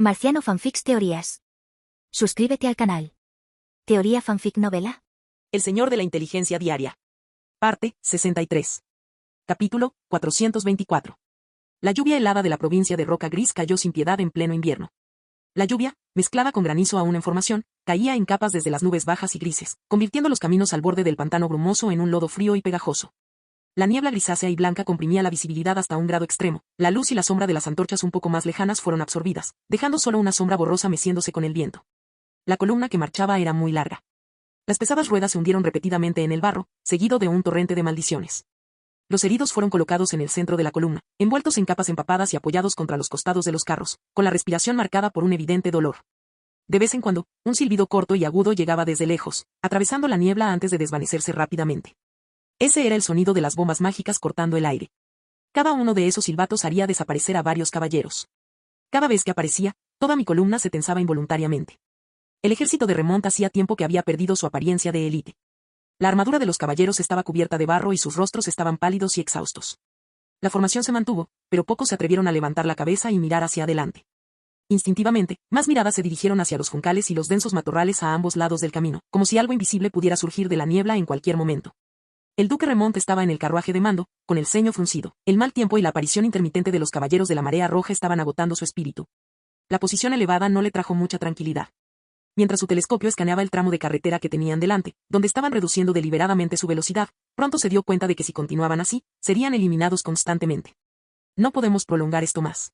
Marciano Fanfics Teorías. Suscríbete al canal. Teoría Fanfic Novela. El Señor de la Inteligencia Diaria. Parte 63. Capítulo 424. La lluvia helada de la provincia de Roca Gris cayó sin piedad en pleno invierno. La lluvia, mezclada con granizo aún en formación, caía en capas desde las nubes bajas y grises, convirtiendo los caminos al borde del pantano brumoso en un lodo frío y pegajoso. La niebla grisácea y blanca comprimía la visibilidad hasta un grado extremo. La luz y la sombra de las antorchas un poco más lejanas fueron absorbidas, dejando solo una sombra borrosa meciéndose con el viento. La columna que marchaba era muy larga. Las pesadas ruedas se hundieron repetidamente en el barro, seguido de un torrente de maldiciones. Los heridos fueron colocados en el centro de la columna, envueltos en capas empapadas y apoyados contra los costados de los carros, con la respiración marcada por un evidente dolor. De vez en cuando, un silbido corto y agudo llegaba desde lejos, atravesando la niebla antes de desvanecerse rápidamente. Ese era el sonido de las bombas mágicas cortando el aire. Cada uno de esos silbatos haría desaparecer a varios caballeros. Cada vez que aparecía, toda mi columna se tensaba involuntariamente. El ejército de Remont hacía tiempo que había perdido su apariencia de élite. La armadura de los caballeros estaba cubierta de barro y sus rostros estaban pálidos y exhaustos. La formación se mantuvo, pero pocos se atrevieron a levantar la cabeza y mirar hacia adelante. Instintivamente, más miradas se dirigieron hacia los juncales y los densos matorrales a ambos lados del camino, como si algo invisible pudiera surgir de la niebla en cualquier momento. El duque Remont estaba en el carruaje de mando, con el ceño fruncido. El mal tiempo y la aparición intermitente de los caballeros de la marea roja estaban agotando su espíritu. La posición elevada no le trajo mucha tranquilidad. Mientras su telescopio escaneaba el tramo de carretera que tenían delante, donde estaban reduciendo deliberadamente su velocidad, pronto se dio cuenta de que si continuaban así, serían eliminados constantemente. No podemos prolongar esto más.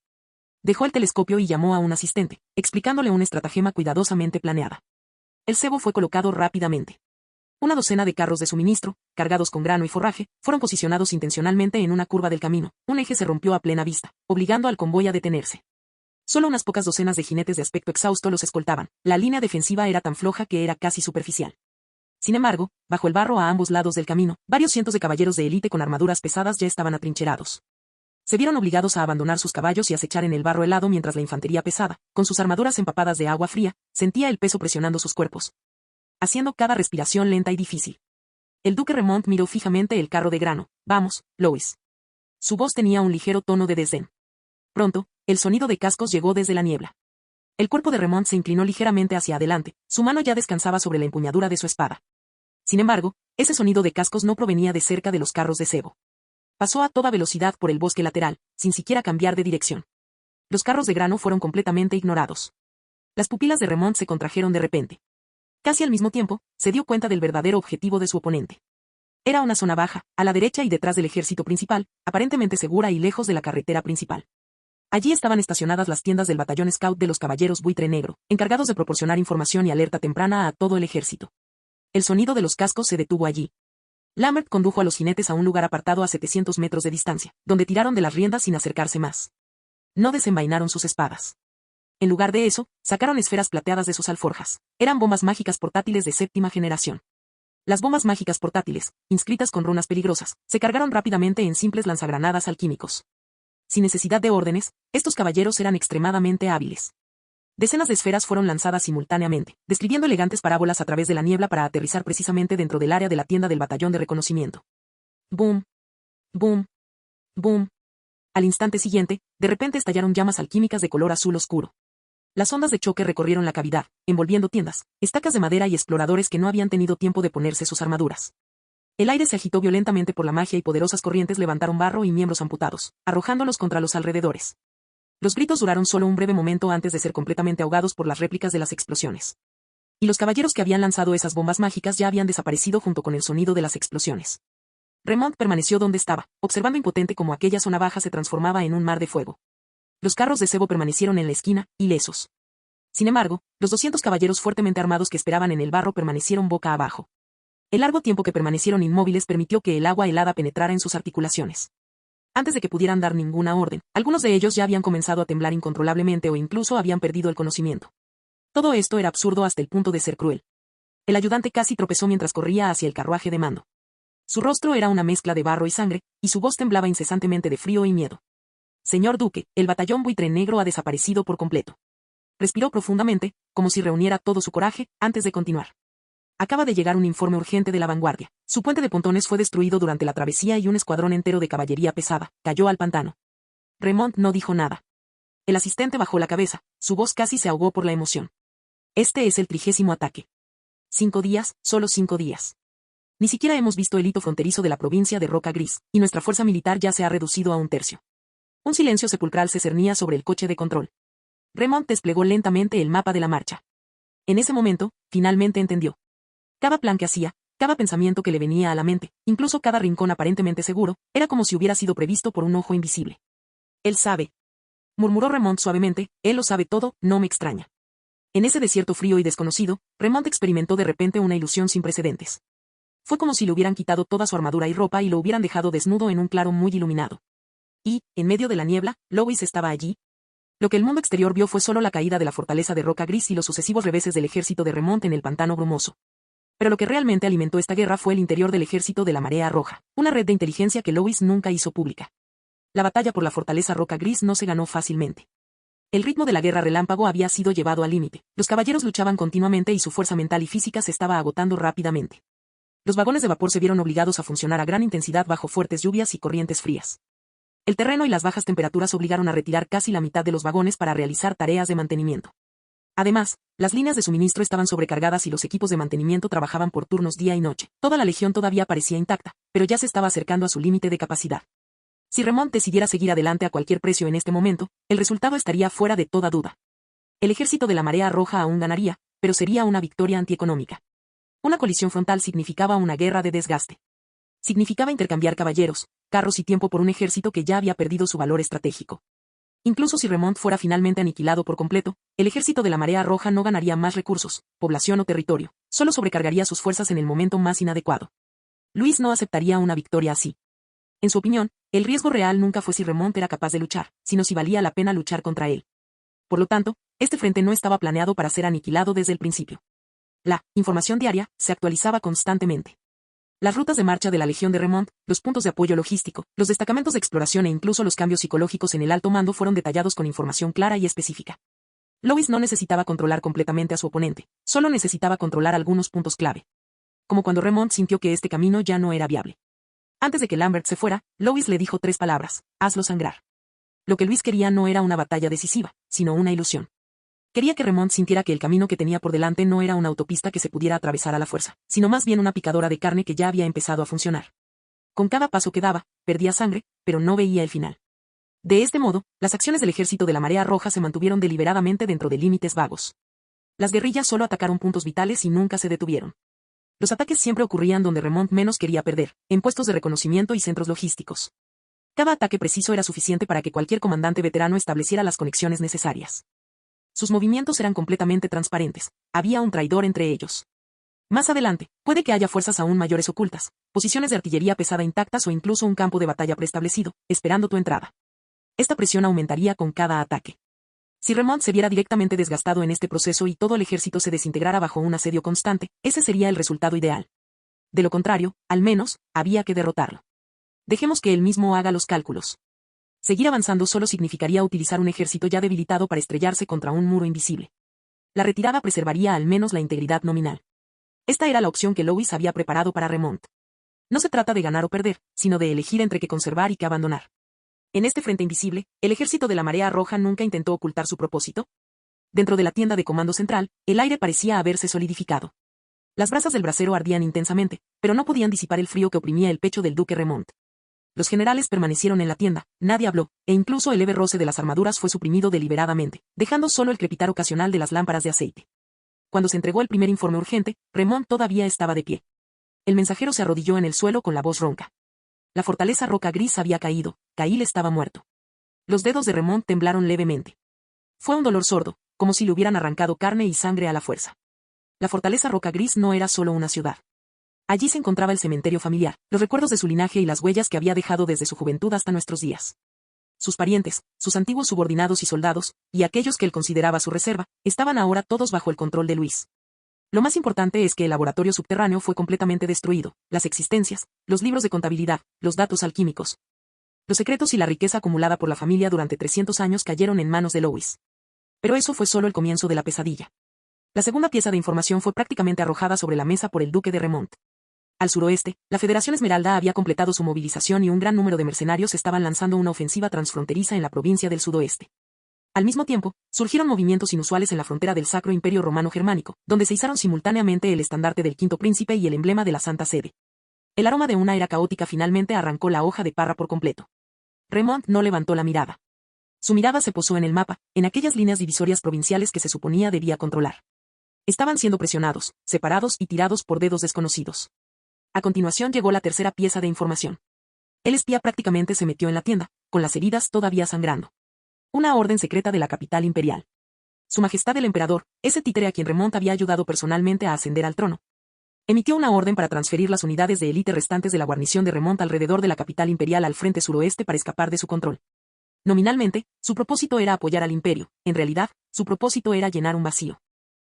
Dejó el telescopio y llamó a un asistente, explicándole una estratagema cuidadosamente planeada. El cebo fue colocado rápidamente. Una docena de carros de suministro, cargados con grano y forraje, fueron posicionados intencionalmente en una curva del camino. Un eje se rompió a plena vista, obligando al convoy a detenerse. Solo unas pocas docenas de jinetes de aspecto exhausto los escoltaban. La línea defensiva era tan floja que era casi superficial. Sin embargo, bajo el barro a ambos lados del camino, varios cientos de caballeros de élite con armaduras pesadas ya estaban atrincherados. Se vieron obligados a abandonar sus caballos y acechar en el barro helado mientras la infantería pesada, con sus armaduras empapadas de agua fría, sentía el peso presionando sus cuerpos, haciendo cada respiración lenta y difícil. El duque Remont miró fijamente el carro de grano. «Vamos, Louis». Su voz tenía un ligero tono de desdén. Pronto, el sonido de cascos llegó desde la niebla. El cuerpo de Remont se inclinó ligeramente hacia adelante, su mano ya descansaba sobre la empuñadura de su espada. Sin embargo, ese sonido de cascos no provenía de cerca de los carros de cebo. Pasó a toda velocidad por el bosque lateral, sin siquiera cambiar de dirección. Los carros de grano fueron completamente ignorados. Las pupilas de Remont se contrajeron de repente. Casi al mismo tiempo, se dio cuenta del verdadero objetivo de su oponente. Era una zona baja, a la derecha y detrás del ejército principal, aparentemente segura y lejos de la carretera principal. Allí estaban estacionadas las tiendas del batallón Scout de los Caballeros Buitre Negro, encargados de proporcionar información y alerta temprana a todo el ejército. El sonido de los cascos se detuvo allí. Lambert condujo a los jinetes a un lugar apartado a 700 metros de distancia, donde tiraron de las riendas sin acercarse más. No desenvainaron sus espadas. En lugar de eso, sacaron esferas plateadas de sus alforjas. Eran bombas mágicas portátiles de 7ª generación. Las bombas mágicas portátiles, inscritas con runas peligrosas, se cargaron rápidamente en simples lanzagranadas alquímicos. Sin necesidad de órdenes, estos caballeros eran extremadamente hábiles. Decenas de esferas fueron lanzadas simultáneamente, describiendo elegantes parábolas a través de la niebla para aterrizar precisamente dentro del área de la tienda del batallón de reconocimiento. Boom. Boom. Boom. Al instante siguiente, de repente estallaron llamas alquímicas de color azul oscuro. Las ondas de choque recorrieron la cavidad, envolviendo tiendas, estacas de madera y exploradores que no habían tenido tiempo de ponerse sus armaduras. El aire se agitó violentamente por la magia y poderosas corrientes levantaron barro y miembros amputados, arrojándolos contra los alrededores. Los gritos duraron solo un breve momento antes de ser completamente ahogados por las réplicas de las explosiones. Y los caballeros que habían lanzado esas bombas mágicas ya habían desaparecido junto con el sonido de las explosiones. Remont permaneció donde estaba, observando impotente cómo aquella zona baja se transformaba en un mar de fuego. Los carros de cebo permanecieron en la esquina, ilesos. Sin embargo, los 200 caballeros fuertemente armados que esperaban en el barro permanecieron boca abajo. El largo tiempo que permanecieron inmóviles permitió que el agua helada penetrara en sus articulaciones. Antes de que pudieran dar ninguna orden, algunos de ellos ya habían comenzado a temblar incontrolablemente o incluso habían perdido el conocimiento. Todo esto era absurdo hasta el punto de ser cruel. El ayudante casi tropezó mientras corría hacia el carruaje de mando. Su rostro era una mezcla de barro y sangre, y su voz temblaba incesantemente de frío y miedo. «Señor Duque, el batallón Buitre Negro ha desaparecido por completo». Respiró profundamente, como si reuniera todo su coraje, antes de continuar. Acaba de llegar un informe urgente de la vanguardia. Su puente de pontones fue destruido durante la travesía y un escuadrón entero de caballería pesada cayó al pantano. Remont no dijo nada. El asistente bajó la cabeza, su voz casi se ahogó por la emoción. Este es el 30º ataque. 5 días, solo 5 días. Ni siquiera hemos visto el hito fronterizo de la provincia de Roca Gris, y nuestra fuerza militar ya se ha reducido a 1/3. Un silencio sepulcral se cernía sobre el coche de control. Remont desplegó lentamente el mapa de la marcha. En ese momento, finalmente entendió. Cada plan que hacía, cada pensamiento que le venía a la mente, incluso cada rincón aparentemente seguro, era como si hubiera sido previsto por un ojo invisible. Él sabe. Murmuró Remont suavemente, él lo sabe todo, no me extraña. En ese desierto frío y desconocido, Remont experimentó de repente una ilusión sin precedentes. Fue como si le hubieran quitado toda su armadura y ropa y lo hubieran dejado desnudo en un claro muy iluminado. Y, en medio de la niebla, Louis estaba allí. Lo que el mundo exterior vio fue solo la caída de la fortaleza de Roca Gris y los sucesivos reveses del ejército de Remont en el pantano brumoso. Pero lo que realmente alimentó esta guerra fue el interior del ejército de la Marea Roja, una red de inteligencia que Louis nunca hizo pública. La batalla por la fortaleza Roca Gris no se ganó fácilmente. El ritmo de la guerra relámpago había sido llevado al límite, los caballeros luchaban continuamente y su fuerza mental y física se estaba agotando rápidamente. Los vagones de vapor se vieron obligados a funcionar a gran intensidad bajo fuertes lluvias y corrientes frías. El terreno y las bajas temperaturas obligaron a retirar casi la mitad de los vagones para realizar tareas de mantenimiento. Además, las líneas de suministro estaban sobrecargadas y los equipos de mantenimiento trabajaban por turnos día y noche. Toda la legión todavía parecía intacta, pero ya se estaba acercando a su límite de capacidad. Si Remont decidiera seguir adelante a cualquier precio en este momento, el resultado estaría fuera de toda duda. El ejército de la Marea Roja aún ganaría, pero sería una victoria antieconómica. Una colisión frontal significaba una guerra de desgaste. Significaba intercambiar caballeros, carros y tiempo por un ejército que ya había perdido su valor estratégico. Incluso si Remont fuera finalmente aniquilado por completo, el ejército de la Marea Roja no ganaría más recursos, población o territorio, solo sobrecargaría sus fuerzas en el momento más inadecuado. Luis no aceptaría una victoria así. En su opinión, el riesgo real nunca fue si Remont era capaz de luchar, sino si valía la pena luchar contra él. Por lo tanto, este frente no estaba planeado para ser aniquilado desde el principio. La información diaria se actualizaba constantemente. Las rutas de marcha de la Legión de Remont, los puntos de apoyo logístico, los destacamentos de exploración e incluso los cambios psicológicos en el alto mando fueron detallados con información clara y específica. Louis no necesitaba controlar completamente a su oponente, solo necesitaba controlar algunos puntos clave. Como cuando Remont sintió que este camino ya no era viable. Antes de que Lambert se fuera, Louis le dijo 3 palabras: hazlo sangrar. Lo que Luis quería no era una batalla decisiva, sino una ilusión. Quería que Remont sintiera que el camino que tenía por delante no era una autopista que se pudiera atravesar a la fuerza, sino más bien una picadora de carne que ya había empezado a funcionar. Con cada paso que daba, perdía sangre, pero no veía el final. De este modo, las acciones del ejército de la Marea Roja se mantuvieron deliberadamente dentro de límites vagos. Las guerrillas solo atacaron puntos vitales y nunca se detuvieron. Los ataques siempre ocurrían donde Remont menos quería perder, en puestos de reconocimiento y centros logísticos. Cada ataque preciso era suficiente para que cualquier comandante veterano estableciera las conexiones necesarias. Sus movimientos eran completamente transparentes, había un traidor entre ellos. Más adelante, puede que haya fuerzas aún mayores ocultas, posiciones de artillería pesada intactas o incluso un campo de batalla preestablecido, esperando tu entrada. Esta presión aumentaría con cada ataque. Si Remont se viera directamente desgastado en este proceso y todo el ejército se desintegrara bajo un asedio constante, ese sería el resultado ideal. De lo contrario, al menos, había que derrotarlo. Dejemos que él mismo haga los cálculos. Seguir avanzando solo significaría utilizar un ejército ya debilitado para estrellarse contra un muro invisible. La retirada preservaría al menos la integridad nominal. Esta era la opción que Louis había preparado para Remont. No se trata de ganar o perder, sino de elegir entre qué conservar y qué abandonar. En este frente invisible, el ejército de la Marea Roja nunca intentó ocultar su propósito. Dentro de la tienda de comando central, el aire parecía haberse solidificado. Las brasas del brasero ardían intensamente, pero no podían disipar el frío que oprimía el pecho del duque Remont. Los generales permanecieron en la tienda, nadie habló, e incluso el leve roce de las armaduras fue suprimido deliberadamente, dejando solo el crepitar ocasional de las lámparas de aceite. Cuando se entregó el primer informe urgente, Remont todavía estaba de pie. El mensajero se arrodilló en el suelo con la voz ronca. La fortaleza Roca Gris había caído, Cail estaba muerto. Los dedos de Remont temblaron levemente. Fue un dolor sordo, como si le hubieran arrancado carne y sangre a la fuerza. La fortaleza Roca Gris no era solo una ciudad. Allí se encontraba el cementerio familiar, los recuerdos de su linaje y las huellas que había dejado desde su juventud hasta nuestros días. Sus parientes, sus antiguos subordinados y soldados, y aquellos que él consideraba su reserva, estaban ahora todos bajo el control de Luis. Lo más importante es que el laboratorio subterráneo fue completamente destruido, las existencias, los libros de contabilidad, los datos alquímicos. Los secretos y la riqueza acumulada por la familia durante 300 años cayeron en manos de Louis. Pero eso fue solo el comienzo de la pesadilla. La segunda pieza de información fue prácticamente arrojada sobre la mesa por el duque de Remont. Al suroeste, la Federación Esmeralda había completado su movilización y un gran número de mercenarios estaban lanzando una ofensiva transfronteriza en la provincia del sudoeste. Al mismo tiempo, surgieron movimientos inusuales en la frontera del Sacro Imperio Romano Germánico, donde se izaron simultáneamente el estandarte del Quinto Príncipe y el emblema de la Santa Sede. El aroma de una era caótica finalmente arrancó la hoja de parra por completo. Remont no levantó la mirada. Su mirada se posó en el mapa, en aquellas líneas divisorias provinciales que se suponía debía controlar. Estaban siendo presionados, separados y tirados por dedos desconocidos. A continuación llegó la tercera pieza de información. El espía prácticamente se metió en la tienda, con las heridas todavía sangrando. Una orden secreta de la capital imperial. Su Majestad el Emperador, ese títere a quien Remont había ayudado personalmente a ascender al trono, emitió una orden para transferir las unidades de élite restantes de la guarnición de Remont alrededor de la capital imperial al frente suroeste para escapar de su control. Nominalmente, su propósito era apoyar al imperio, en realidad, su propósito era llenar un vacío.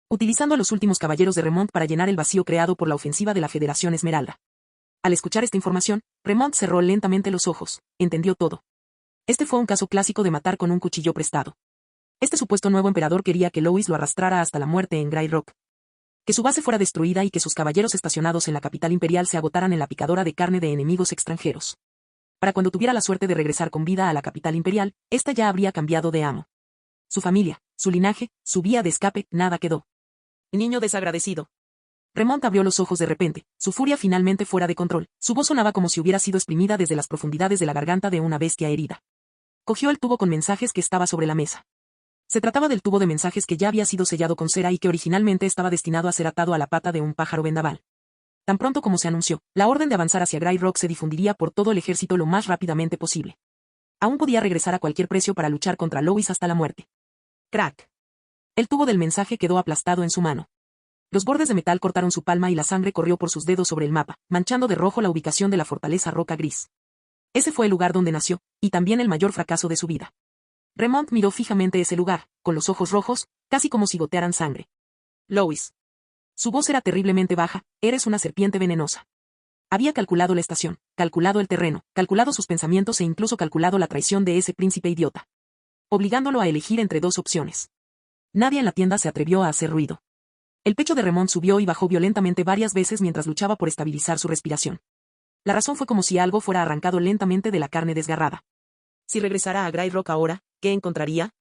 Utilizando a los últimos caballeros de Remont para llenar el vacío creado por la ofensiva de la Federación Esmeralda. Al escuchar esta información, Remont cerró lentamente los ojos, entendió todo. Este fue un caso clásico de matar con un cuchillo prestado. Este supuesto nuevo emperador quería que Louis lo arrastrara hasta la muerte en Grey Rock. Que su base fuera destruida y que sus caballeros estacionados en la capital imperial se agotaran en la picadora de carne de enemigos extranjeros. Para cuando tuviera la suerte de regresar con vida a la capital imperial, ésta ya habría cambiado de amo. Su familia, su linaje, su vía de escape, nada quedó. Niño desagradecido. Remont abrió los ojos de repente, su furia finalmente fuera de control, su voz sonaba como si hubiera sido exprimida desde las profundidades de la garganta de una bestia herida. Cogió el tubo con mensajes que estaba sobre la mesa. Se trataba del tubo de mensajes que ya había sido sellado con cera y que originalmente estaba destinado a ser atado a la pata de un pájaro vendaval. Tan pronto como se anunció, la orden de avanzar hacia Grey Rock se difundiría por todo el ejército lo más rápidamente posible. Aún podía regresar a cualquier precio para luchar contra Louis hasta la muerte. Crack. El tubo del mensaje quedó aplastado en su mano. Los bordes de metal cortaron su palma y la sangre corrió por sus dedos sobre el mapa, manchando de rojo la ubicación de la fortaleza Roca Gris. Ese fue el lugar donde nació, y también el mayor fracaso de su vida. Remont miró fijamente ese lugar, con los ojos rojos, casi como si gotearan sangre. Louis. Su voz era terriblemente baja, eres una serpiente venenosa. Había calculado la estación, calculado el terreno, calculado sus pensamientos e incluso calculado la traición de ese príncipe idiota. Obligándolo a elegir entre dos opciones. Nadie en la tienda se atrevió a hacer ruido. El pecho de Remont subió y bajó violentamente varias veces mientras luchaba por estabilizar su respiración. La razón fue como si algo fuera arrancado lentamente de la carne desgarrada. Si regresara a Grey Rock ahora, ¿qué encontraría?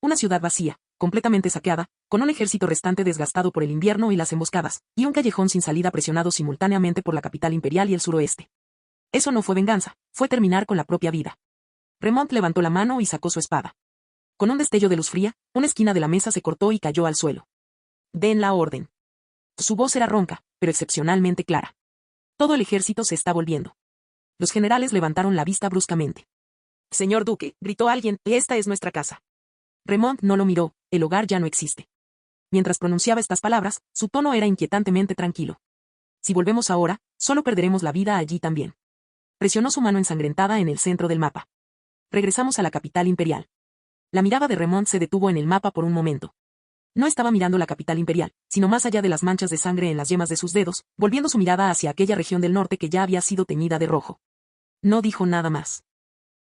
Una ciudad vacía, completamente saqueada, con un ejército restante desgastado por el invierno y las emboscadas, y un callejón sin salida presionado simultáneamente por la capital imperial y el suroeste. Eso no fue venganza, fue terminar con la propia vida. Remont levantó la mano y sacó su espada. Con un destello de luz fría, una esquina de la mesa se cortó y cayó al suelo. Den la orden. Su voz era ronca, pero excepcionalmente clara. Todo el ejército se está volviendo. Los generales levantaron la vista bruscamente. Señor Duque, gritó alguien, esta es nuestra casa. Remont no lo miró, el hogar ya no existe. Mientras pronunciaba estas palabras, su tono era inquietantemente tranquilo. Si volvemos ahora, solo perderemos la vida allí también. Presionó su mano ensangrentada en el centro del mapa. Regresamos a la capital imperial. La mirada de Remont se detuvo en el mapa por un momento. No estaba mirando la capital imperial, sino más allá de las manchas de sangre en las yemas de sus dedos, volviendo su mirada hacia aquella región del norte que ya había sido teñida de rojo. No dijo nada más.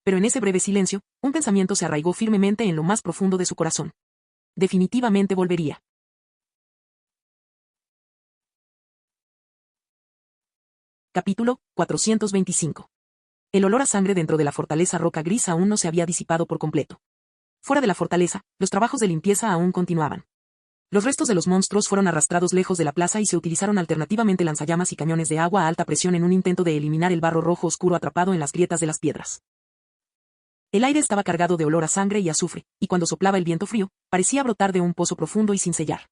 Pero en ese breve silencio, un pensamiento se arraigó firmemente en lo más profundo de su corazón. Definitivamente volvería. Capítulo 425. El olor a sangre dentro de la fortaleza Roca Gris aún no se había disipado por completo. Fuera de la fortaleza, los trabajos de limpieza aún continuaban. Los restos de los monstruos fueron arrastrados lejos de la plaza y se utilizaron alternativamente lanzallamas y cañones de agua a alta presión en un intento de eliminar el barro rojo oscuro atrapado en las grietas de las piedras. El aire estaba cargado de olor a sangre y azufre, y cuando soplaba el viento frío, parecía brotar de un pozo profundo y sin sellar.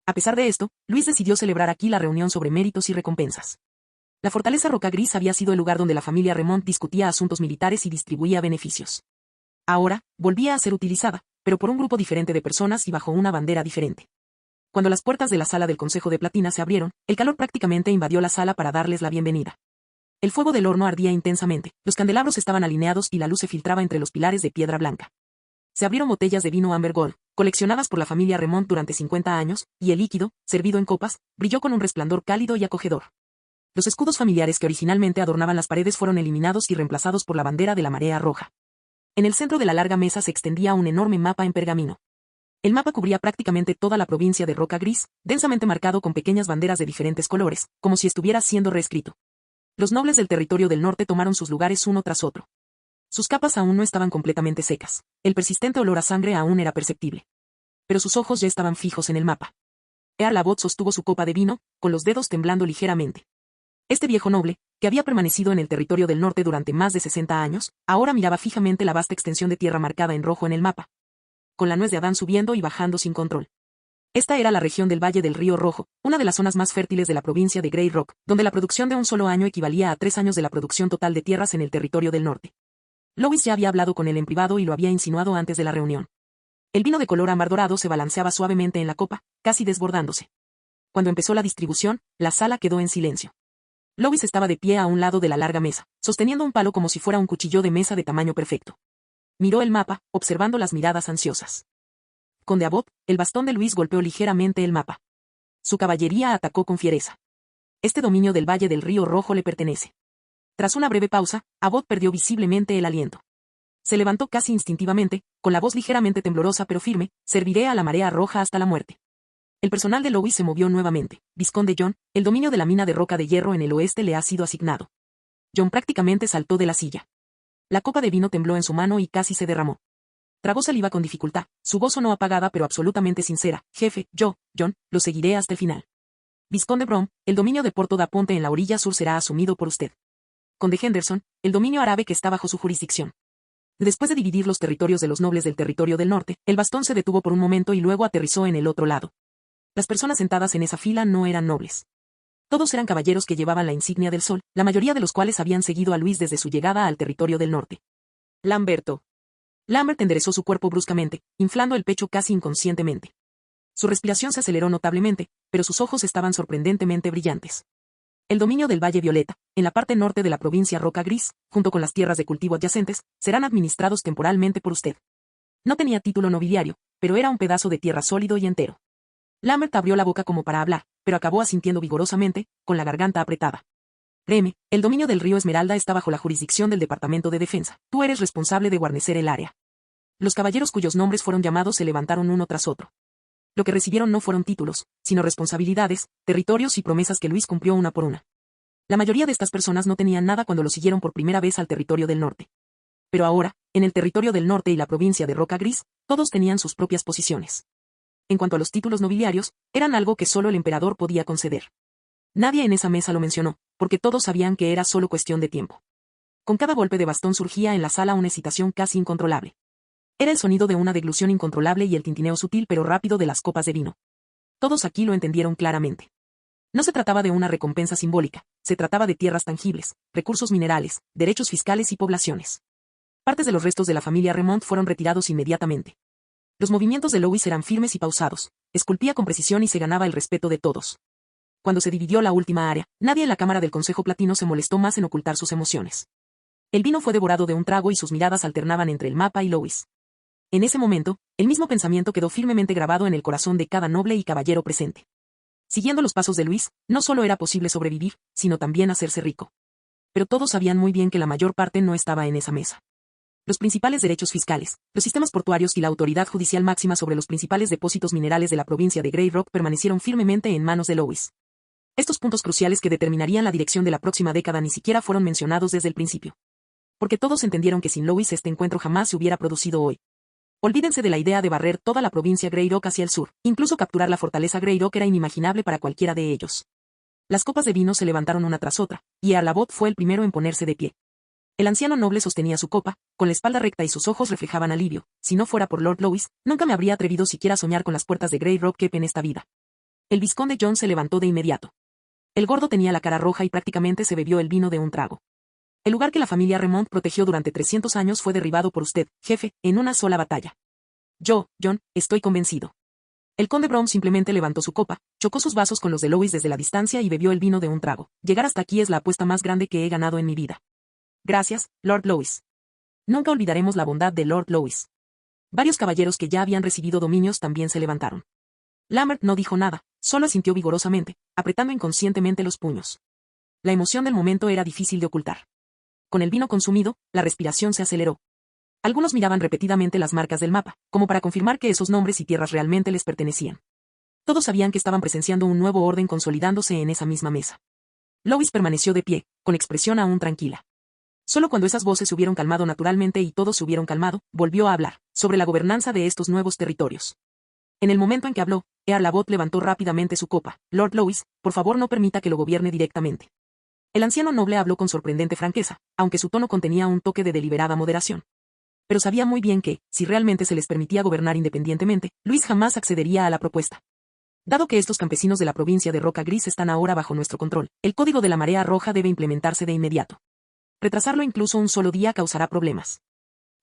A pesar de esto, Luis decidió celebrar aquí la reunión sobre méritos y recompensas. La fortaleza Roca Gris había sido el lugar donde la familia Remont discutía asuntos militares y distribuía beneficios. Ahora, volvía a ser utilizada, pero por un grupo diferente de personas y bajo una bandera diferente. Cuando las puertas de la sala del Consejo de Platina se abrieron, el calor prácticamente invadió la sala para darles la bienvenida. El fuego del horno ardía intensamente, los candelabros estaban alineados y la luz se filtraba entre los pilares de piedra blanca. Se abrieron botellas de vino Amber Gold, coleccionadas por la familia Remont durante 50 años, y el líquido, servido en copas, brilló con un resplandor cálido y acogedor. Los escudos familiares que originalmente adornaban las paredes fueron eliminados y reemplazados por la bandera de la marea roja. En el centro de la larga mesa se extendía un enorme mapa en pergamino. El mapa cubría prácticamente toda la provincia de Roca Gris, densamente marcado con pequeñas banderas de diferentes colores, como si estuviera siendo reescrito. Los nobles del territorio del norte tomaron sus lugares uno tras otro. Sus capas aún no estaban completamente secas. El persistente olor a sangre aún era perceptible. Pero sus ojos ya estaban fijos en el mapa. Earl sostuvo su copa de vino, con los dedos temblando ligeramente. Este viejo noble, que había permanecido en el territorio del norte durante más de 60 años, ahora miraba fijamente la vasta extensión de tierra marcada en rojo en el mapa, con la nuez de Adán subiendo y bajando sin control. Esta era la región del Valle del Río Rojo, una de las zonas más fértiles de la provincia de Grey Rock, donde la producción de un solo año equivalía a 3 años de la producción total de tierras en el territorio del norte. Lois ya había hablado con él en privado y lo había insinuado antes de la reunión. El vino de color ámbar dorado se balanceaba suavemente en la copa, casi desbordándose. Cuando empezó la distribución, la sala quedó en silencio. Lois estaba de pie a un lado de la larga mesa, sosteniendo un palo como si fuera un cuchillo de mesa de tamaño perfecto. Miró el mapa, observando las miradas ansiosas. Conde Abbott, el bastón de Luis golpeó ligeramente el mapa. Su caballería atacó con fiereza. Este dominio del Valle del Río Rojo le pertenece. Tras una breve pausa, Abbott perdió visiblemente el aliento. Se levantó casi instintivamente, con la voz ligeramente temblorosa pero firme: serviré a la marea roja hasta la muerte. El personal de Lois se movió nuevamente. Vizconde John, el dominio de la mina de roca de hierro en el oeste le ha sido asignado. John prácticamente saltó de la silla. La copa de vino tembló en su mano y casi se derramó. Tragó saliva con dificultad, su voz sonó apagada pero absolutamente sincera: jefe, John, lo seguiré hasta el final. Vizconde Brom, el dominio de Porto da Ponte en la orilla sur será asumido por usted. Conde Henderson, el dominio árabe que está bajo su jurisdicción. Después de dividir los territorios de los nobles del territorio del norte, el bastón se detuvo por un momento y luego aterrizó en el otro lado. Las personas sentadas en esa fila no eran nobles. Todos eran caballeros que llevaban la insignia del sol, la mayoría de los cuales habían seguido a Luis desde su llegada al territorio del norte. Lamberto. Lambert enderezó su cuerpo bruscamente, inflando el pecho casi inconscientemente. Su respiración se aceleró notablemente, pero sus ojos estaban sorprendentemente brillantes. El dominio del Valle Violeta, en la parte norte de la provincia Roca Gris, junto con las tierras de cultivo adyacentes, serán administrados temporalmente por usted. No tenía título nobiliario, pero era un pedazo de tierra sólido y entero. Lambert abrió la boca como para hablar, pero acabó asintiendo vigorosamente, con la garganta apretada. Créeme, el dominio del río Esmeralda está bajo la jurisdicción del Departamento de Defensa. Tú eres responsable de guarnecer el área. Los caballeros cuyos nombres fueron llamados se levantaron uno tras otro. Lo que recibieron no fueron títulos, sino responsabilidades, territorios y promesas que Luis cumplió una por una. La mayoría de estas personas no tenían nada cuando lo siguieron por primera vez al territorio del norte. Pero ahora, en el territorio del norte y la provincia de Roca Gris, todos tenían sus propias posiciones. En cuanto a los títulos nobiliarios, eran algo que solo el emperador podía conceder. Nadie en esa mesa lo mencionó, porque todos sabían que era solo cuestión de tiempo. Con cada golpe de bastón surgía en la sala una excitación casi incontrolable. Era el sonido de una deglución incontrolable y el tintineo sutil pero rápido de las copas de vino. Todos aquí lo entendieron claramente. No se trataba de una recompensa simbólica, se trataba de tierras tangibles, recursos minerales, derechos fiscales y poblaciones. Partes de los restos de la familia Remont fueron retirados inmediatamente. Los movimientos de Lois eran firmes y pausados, esculpía con precisión y se ganaba el respeto de todos. Cuando se dividió la última área, nadie en la Cámara del Consejo Platino se molestó más en ocultar sus emociones. El vino fue devorado de un trago y sus miradas alternaban entre el mapa y Lois. En ese momento, el mismo pensamiento quedó firmemente grabado en el corazón de cada noble y caballero presente. Siguiendo los pasos de Luis, no solo era posible sobrevivir, sino también hacerse rico. Pero todos sabían muy bien que la mayor parte no estaba en esa mesa. Los principales derechos fiscales, los sistemas portuarios y la autoridad judicial máxima sobre los principales depósitos minerales de la provincia de Grey Rock permanecieron firmemente en manos de Lois. Estos puntos cruciales que determinarían la dirección de la próxima década ni siquiera fueron mencionados desde el principio. Porque todos entendieron que sin Lois este encuentro jamás se hubiera producido hoy. Olvídense de la idea de barrer toda la provincia Grey Rock hacia el sur, incluso capturar la fortaleza Grey Rock era inimaginable para cualquiera de ellos. Las copas de vino se levantaron una tras otra, y Earl Abbott fue el primero en ponerse de pie. El anciano noble sostenía su copa, con la espalda recta y sus ojos reflejaban alivio. Si no fuera por Lord Lois, nunca me habría atrevido siquiera a soñar con las puertas de Grey Rock Keep en esta vida. El vizconde John se levantó de inmediato. El gordo tenía la cara roja y prácticamente se bebió el vino de un trago. El lugar que la familia Remont protegió durante 300 años fue derribado por usted, jefe, en una sola batalla. Yo, John, estoy convencido. El conde Brom simplemente levantó su copa, chocó sus vasos con los de Lois desde la distancia y bebió el vino de un trago. Llegar hasta aquí es la apuesta más grande que he ganado en mi vida. Gracias, Lord Lois. Nunca olvidaremos la bondad de Lord Lois. Varios caballeros que ya habían recibido dominios también se levantaron. Lambert no dijo nada, solo asintió vigorosamente, apretando inconscientemente los puños. La emoción del momento era difícil de ocultar. Con el vino consumido, la respiración se aceleró. Algunos miraban repetidamente las marcas del mapa, como para confirmar que esos nombres y tierras realmente les pertenecían. Todos sabían que estaban presenciando un nuevo orden consolidándose en esa misma mesa. Lois permaneció de pie, con expresión aún tranquila. Solo cuando esas voces se hubieron calmado naturalmente y todos se hubieron calmado, volvió a hablar, sobre la gobernanza de estos nuevos territorios. En el momento en que habló, Earl levantó rápidamente su copa. Lord Louis, por favor no permita que lo gobierne directamente. El anciano noble habló con sorprendente franqueza, aunque su tono contenía un toque de deliberada moderación. Pero sabía muy bien que, si realmente se les permitía gobernar independientemente, Luis jamás accedería a la propuesta. Dado que estos campesinos de la provincia de Roca Gris están ahora bajo nuestro control, el código de la marea roja debe implementarse de inmediato. Retrasarlo incluso un solo día causará problemas.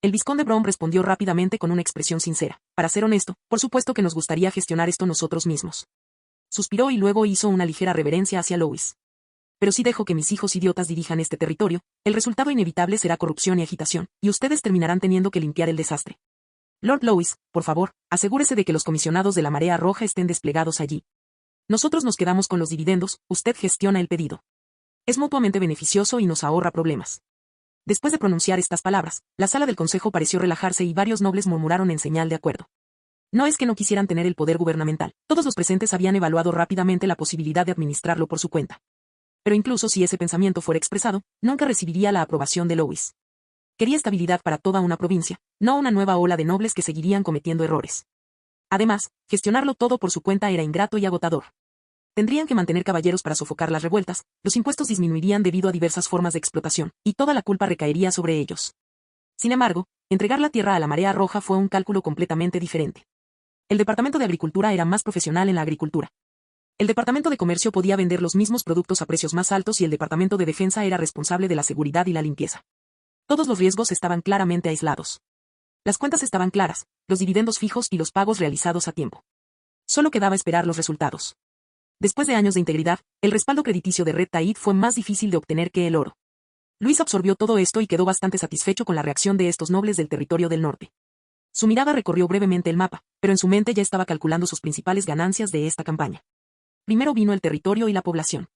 El vizconde Brom respondió rápidamente con una expresión sincera. Para ser honesto, por supuesto que nos gustaría gestionar esto nosotros mismos. Suspiró y luego hizo una ligera reverencia hacia Louis. Pero si dejo que mis hijos idiotas dirijan este territorio, el resultado inevitable será corrupción y agitación, y ustedes terminarán teniendo que limpiar el desastre. Lord Louis, por favor, asegúrese de que los comisionados de la marea roja estén desplegados allí. Nosotros nos quedamos con los dividendos, usted gestiona el pedido. Es mutuamente beneficioso y nos ahorra problemas. Después de pronunciar estas palabras, la sala del consejo pareció relajarse y varios nobles murmuraron en señal de acuerdo. No es que no quisieran tener el poder gubernamental, todos los presentes habían evaluado rápidamente la posibilidad de administrarlo por su cuenta. Pero incluso si ese pensamiento fuera expresado, nunca recibiría la aprobación de Louis. Quería estabilidad para toda una provincia, no una nueva ola de nobles que seguirían cometiendo errores. Además, gestionarlo todo por su cuenta era ingrato y agotador. Tendrían que mantener caballeros para sofocar las revueltas, los impuestos disminuirían debido a diversas formas de explotación, y toda la culpa recaería sobre ellos. Sin embargo, entregar la tierra a la marea roja fue un cálculo completamente diferente. El departamento de agricultura era más profesional en la agricultura. El departamento de comercio podía vender los mismos productos a precios más altos y el departamento de defensa era responsable de la seguridad y la limpieza. Todos los riesgos estaban claramente aislados. Las cuentas estaban claras, los dividendos fijos y los pagos realizados a tiempo. Solo quedaba esperar los resultados. Después de años de integridad, el respaldo crediticio de Red Tide fue más difícil de obtener que el oro. Luis absorbió todo esto y quedó bastante satisfecho con la reacción de estos nobles del territorio del norte. Su mirada recorrió brevemente el mapa, pero en su mente ya estaba calculando sus principales ganancias de esta campaña. Primero vino el territorio y la población.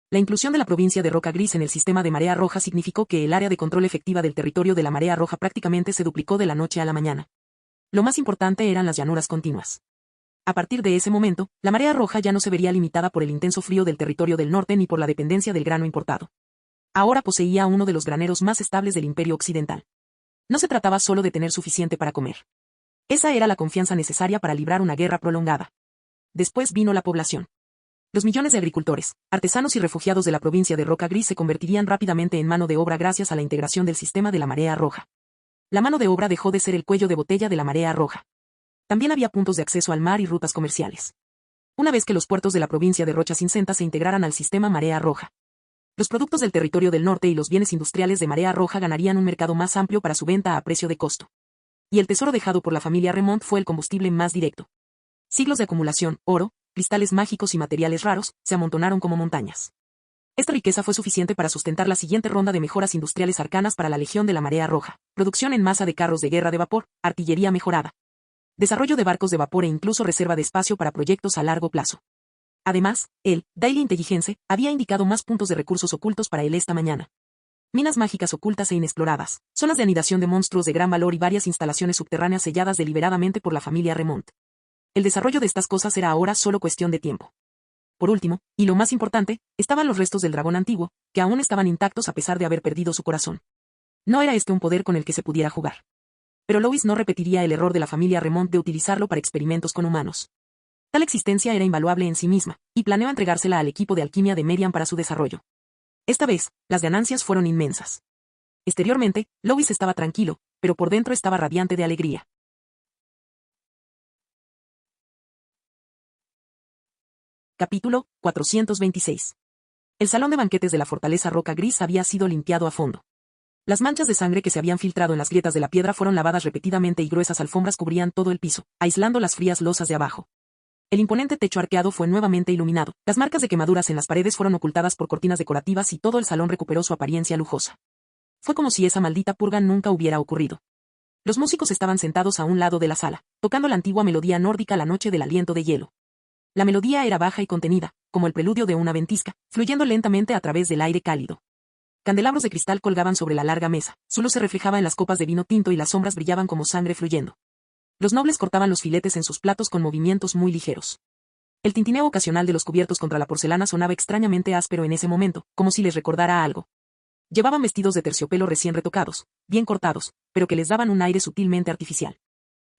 La inclusión de la provincia de Roca Gris en el sistema de marea roja significó que el área de control efectiva del territorio de la marea roja prácticamente se duplicó de la noche a la mañana. Lo más importante eran las llanuras continuas. A partir de ese momento, la marea roja ya no se vería limitada por el intenso frío del territorio del norte ni por la dependencia del grano importado. Ahora poseía uno de los graneros más estables del Imperio Occidental. No se trataba solo de tener suficiente para comer. Esa era la confianza necesaria para librar una guerra prolongada. Después vino la población. Los millones de agricultores, artesanos y refugiados de la provincia de Roca Gris se convertirían rápidamente en mano de obra gracias a la integración del sistema de la marea roja. La mano de obra dejó de ser el cuello de botella de la marea roja. También había puntos de acceso al mar y rutas comerciales. Una vez que los puertos de la provincia de Rocha Cincenta se integraran al sistema marea roja, los productos del territorio del norte y los bienes industriales de marea roja ganarían un mercado más amplio para su venta a precio de costo. Y el tesoro dejado por la familia Remont fue el combustible más directo. Siglos de acumulación, oro, cristales mágicos y materiales raros, se amontonaron como montañas. Esta riqueza fue suficiente para sustentar la siguiente ronda de mejoras industriales arcanas para la Legión de la Marea Roja, producción en masa de carros de guerra de vapor, artillería mejorada, desarrollo de barcos de vapor e incluso reserva de espacio para proyectos a largo plazo. Además, el Daily Intelligence había indicado más puntos de recursos ocultos para él esta mañana. Minas mágicas ocultas e inexploradas, zonas de anidación de monstruos de gran valor y varias instalaciones subterráneas selladas deliberadamente por la familia Remont. El desarrollo de estas cosas era ahora solo cuestión de tiempo. Por último, y lo más importante, estaban los restos del dragón antiguo, que aún estaban intactos a pesar de haber perdido su corazón. No era este un poder con el que se pudiera jugar. Pero Louis no repetiría el error de la familia Remont de utilizarlo para experimentos con humanos. Tal existencia era invaluable en sí misma, y planeó entregársela al equipo de alquimia de Merian para su desarrollo. Esta vez, las ganancias fueron inmensas. Exteriormente, Louis estaba tranquilo, pero por dentro estaba radiante de alegría. Capítulo 426. El salón de banquetes de la fortaleza Roca Gris había sido limpiado a fondo. Las manchas de sangre que se habían filtrado en las grietas de la piedra fueron lavadas repetidamente y gruesas alfombras cubrían todo el piso, aislando las frías losas de abajo. El imponente techo arqueado fue nuevamente iluminado, las marcas de quemaduras en las paredes fueron ocultadas por cortinas decorativas y todo el salón recuperó su apariencia lujosa. Fue como si esa maldita purga nunca hubiera ocurrido. Los músicos estaban sentados a un lado de la sala, tocando la antigua melodía nórdica La noche del aliento de hielo. La melodía era baja y contenida, como el preludio de una ventisca, fluyendo lentamente a través del aire cálido. Candelabros de cristal colgaban sobre la larga mesa, su luz se reflejaba en las copas de vino tinto y las sombras brillaban como sangre fluyendo. Los nobles cortaban los filetes en sus platos con movimientos muy ligeros. El tintineo ocasional de los cubiertos contra la porcelana sonaba extrañamente áspero en ese momento, como si les recordara algo. Llevaban vestidos de terciopelo recién retocados, bien cortados, pero que les daban un aire sutilmente artificial.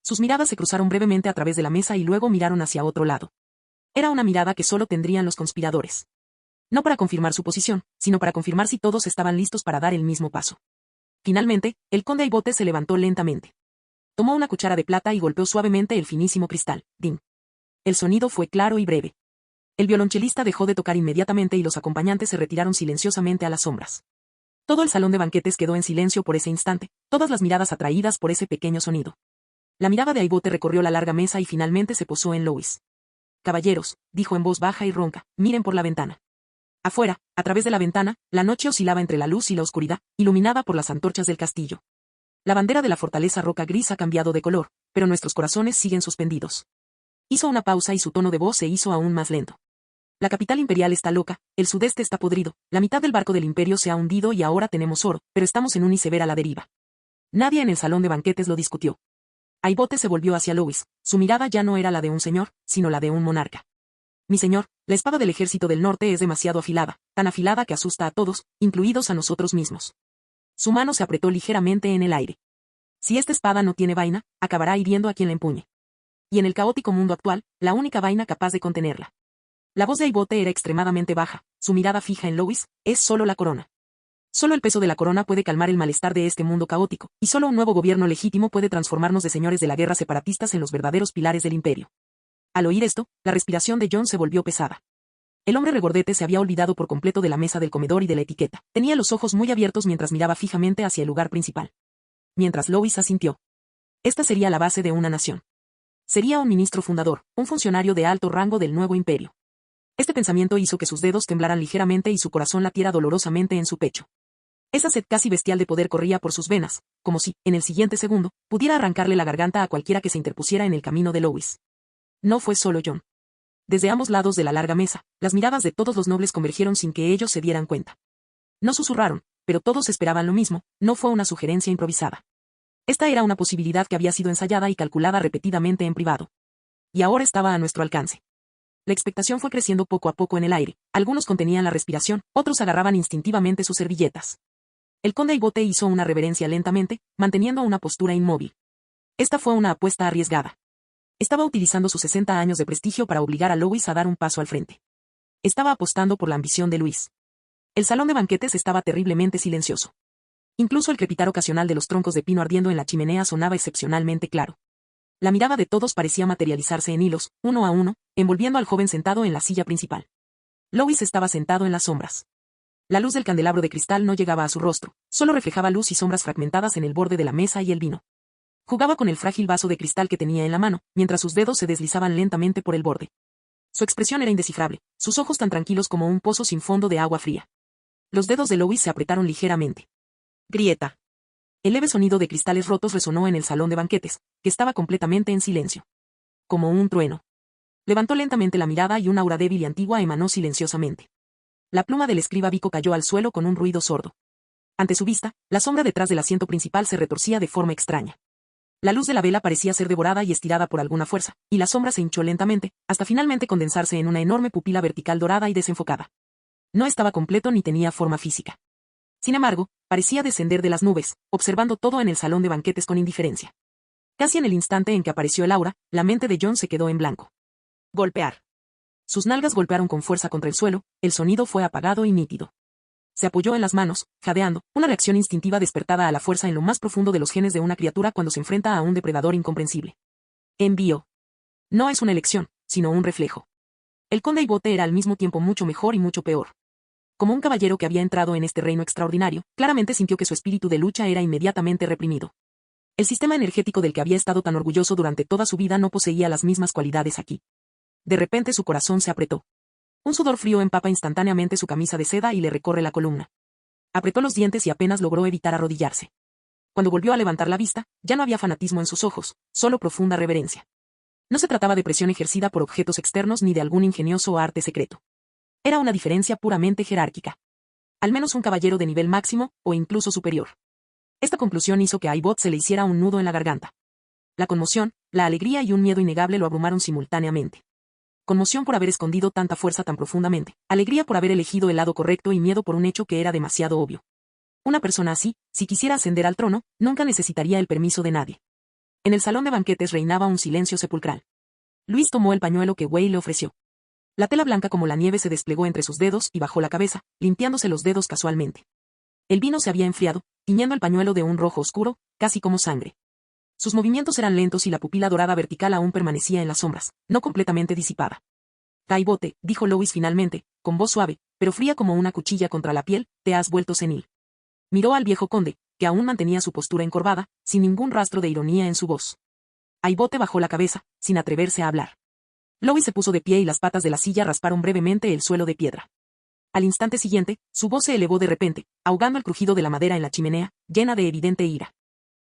Sus miradas se cruzaron brevemente a través de la mesa y luego miraron hacia otro lado. Era una mirada que solo tendrían los conspiradores. No para confirmar su posición, sino para confirmar si todos estaban listos para dar el mismo paso. Finalmente, el conde Aibote se levantó lentamente. Tomó una cuchara de plata y golpeó suavemente el finísimo cristal. ¡Din! El sonido fue claro y breve. El violonchelista dejó de tocar inmediatamente y los acompañantes se retiraron silenciosamente a las sombras. Todo el salón de banquetes quedó en silencio por ese instante, todas las miradas atraídas por ese pequeño sonido. La mirada de Aibote recorrió la larga mesa y finalmente se posó en Louis. «Caballeros», dijo en voz baja y ronca, «miren por la ventana». Afuera, a través de la ventana, la noche oscilaba entre la luz y la oscuridad, iluminada por las antorchas del castillo. La bandera de la fortaleza Roca Gris ha cambiado de color, pero nuestros corazones siguen suspendidos. Hizo una pausa y su tono de voz se hizo aún más lento. La capital imperial está loca, el sudeste está podrido, la mitad del barco del imperio se ha hundido y ahora tenemos oro, pero estamos en un iceberg a la deriva. Nadie en el salón de banquetes lo discutió. Aibote se volvió hacia Louis, su mirada ya no era la de un señor, sino la de un monarca. «Mi señor, la espada del ejército del norte es demasiado afilada, tan afilada que asusta a todos, incluidos a nosotros mismos». Su mano se apretó ligeramente en el aire. «Si esta espada no tiene vaina, acabará hiriendo a quien la empuñe. Y en el caótico mundo actual, la única vaina capaz de contenerla». La voz de Aibote era extremadamente baja, su mirada fija en Louis, «es solo la corona. Solo el peso de la corona puede calmar el malestar de este mundo caótico, y solo un nuevo gobierno legítimo puede transformarnos de señores de la guerra separatistas en los verdaderos pilares del imperio». Al oír esto, la respiración de John se volvió pesada. El hombre regordete se había olvidado por completo de la mesa del comedor y de la etiqueta. Tenía los ojos muy abiertos mientras miraba fijamente hacia el lugar principal. Mientras Louis asintió. Esta sería la base de una nación. Sería un ministro fundador, un funcionario de alto rango del nuevo imperio. Este pensamiento hizo que sus dedos temblaran ligeramente y su corazón latiera dolorosamente en su pecho. Esa sed casi bestial de poder corría por sus venas, como si, en el siguiente segundo, pudiera arrancarle la garganta a cualquiera que se interpusiera en el camino de Louis. No fue solo John. Desde ambos lados de la larga mesa, las miradas de todos los nobles convergieron sin que ellos se dieran cuenta. No susurraron, pero todos esperaban lo mismo, no fue una sugerencia improvisada. Esta era una posibilidad que había sido ensayada y calculada repetidamente en privado. Y ahora estaba a nuestro alcance. La expectación fue creciendo poco a poco en el aire, algunos contenían la respiración, otros agarraban instintivamente sus servilletas. El conde Aibote hizo una reverencia lentamente, manteniendo una postura inmóvil. Esta fue una apuesta arriesgada. Estaba utilizando sus 60 años de prestigio para obligar a Louis a dar un paso al frente. Estaba apostando por la ambición de Luis. El salón de banquetes estaba terriblemente silencioso. Incluso el crepitar ocasional de los troncos de pino ardiendo en la chimenea sonaba excepcionalmente claro. La mirada de todos parecía materializarse en hilos, uno a uno, envolviendo al joven sentado en la silla principal. Louis estaba sentado en las sombras. La luz del candelabro de cristal no llegaba a su rostro, solo reflejaba luz y sombras fragmentadas en el borde de la mesa y el vino. Jugaba con el frágil vaso de cristal que tenía en la mano, mientras sus dedos se deslizaban lentamente por el borde. Su expresión era indescifrable, sus ojos tan tranquilos como un pozo sin fondo de agua fría. Los dedos de Louis se apretaron ligeramente. Grieta. El leve sonido de cristales rotos resonó en el salón de banquetes, que estaba completamente en silencio. Como un trueno. Levantó lentamente la mirada y una aura débil y antigua emanó silenciosamente. La pluma del escriba Vico cayó al suelo con un ruido sordo. Ante su vista, la sombra detrás del asiento principal se retorcía de forma extraña. La luz de la vela parecía ser devorada y estirada por alguna fuerza, y la sombra se hinchó lentamente, hasta finalmente condensarse en una enorme pupila vertical dorada y desenfocada. No estaba completo ni tenía forma física. Sin embargo, parecía descender de las nubes, observando todo en el salón de banquetes con indiferencia. Casi en el instante en que apareció el aura, la mente de John se quedó en blanco. Golpear. Sus nalgas golpearon con fuerza contra el suelo, el sonido fue apagado y nítido. Se apoyó en las manos, jadeando, una reacción instintiva despertada a la fuerza en lo más profundo de los genes de una criatura cuando se enfrenta a un depredador incomprensible. Envío. No es una elección, sino un reflejo. El conde Aibote era al mismo tiempo mucho mejor y mucho peor. Como un caballero que había entrado en este reino extraordinario, claramente sintió que su espíritu de lucha era inmediatamente reprimido. El sistema energético del que había estado tan orgulloso durante toda su vida no poseía las mismas cualidades aquí. De repente su corazón se apretó. Un sudor frío empapa instantáneamente su camisa de seda y le recorre la columna. Apretó los dientes y apenas logró evitar arrodillarse. Cuando volvió a levantar la vista, ya no había fanatismo en sus ojos, solo profunda reverencia. No se trataba de presión ejercida por objetos externos ni de algún ingenioso arte secreto. Era una diferencia puramente jerárquica. Al menos un caballero de nivel máximo, o incluso superior. Esta conclusión hizo que a Aibot se le hiciera un nudo en la garganta. La conmoción, la alegría y un miedo innegable lo abrumaron simultáneamente. Conmoción por haber escondido tanta fuerza tan profundamente, alegría por haber elegido el lado correcto y miedo por un hecho que era demasiado obvio. Una persona así, si quisiera ascender al trono, nunca necesitaría el permiso de nadie. En el salón de banquetes reinaba un silencio sepulcral. Luis tomó el pañuelo que Wei le ofreció. La tela blanca como la nieve se desplegó entre sus dedos y bajó la cabeza, limpiándose los dedos casualmente. El vino se había enfriado, tiñendo el pañuelo de un rojo oscuro, casi como sangre. Sus movimientos eran lentos y la pupila dorada vertical aún permanecía en las sombras, no completamente disipada. Caillebotte, dijo Louis finalmente, con voz suave, pero fría como una cuchilla contra la piel, te has vuelto senil. Miró al viejo conde, que aún mantenía su postura encorvada, sin ningún rastro de ironía en su voz. Caillebotte bajó la cabeza, sin atreverse a hablar. Louis se puso de pie y las patas de la silla rasparon brevemente el suelo de piedra. Al instante siguiente, su voz se elevó de repente, ahogando el crujido de la madera en la chimenea, llena de evidente ira.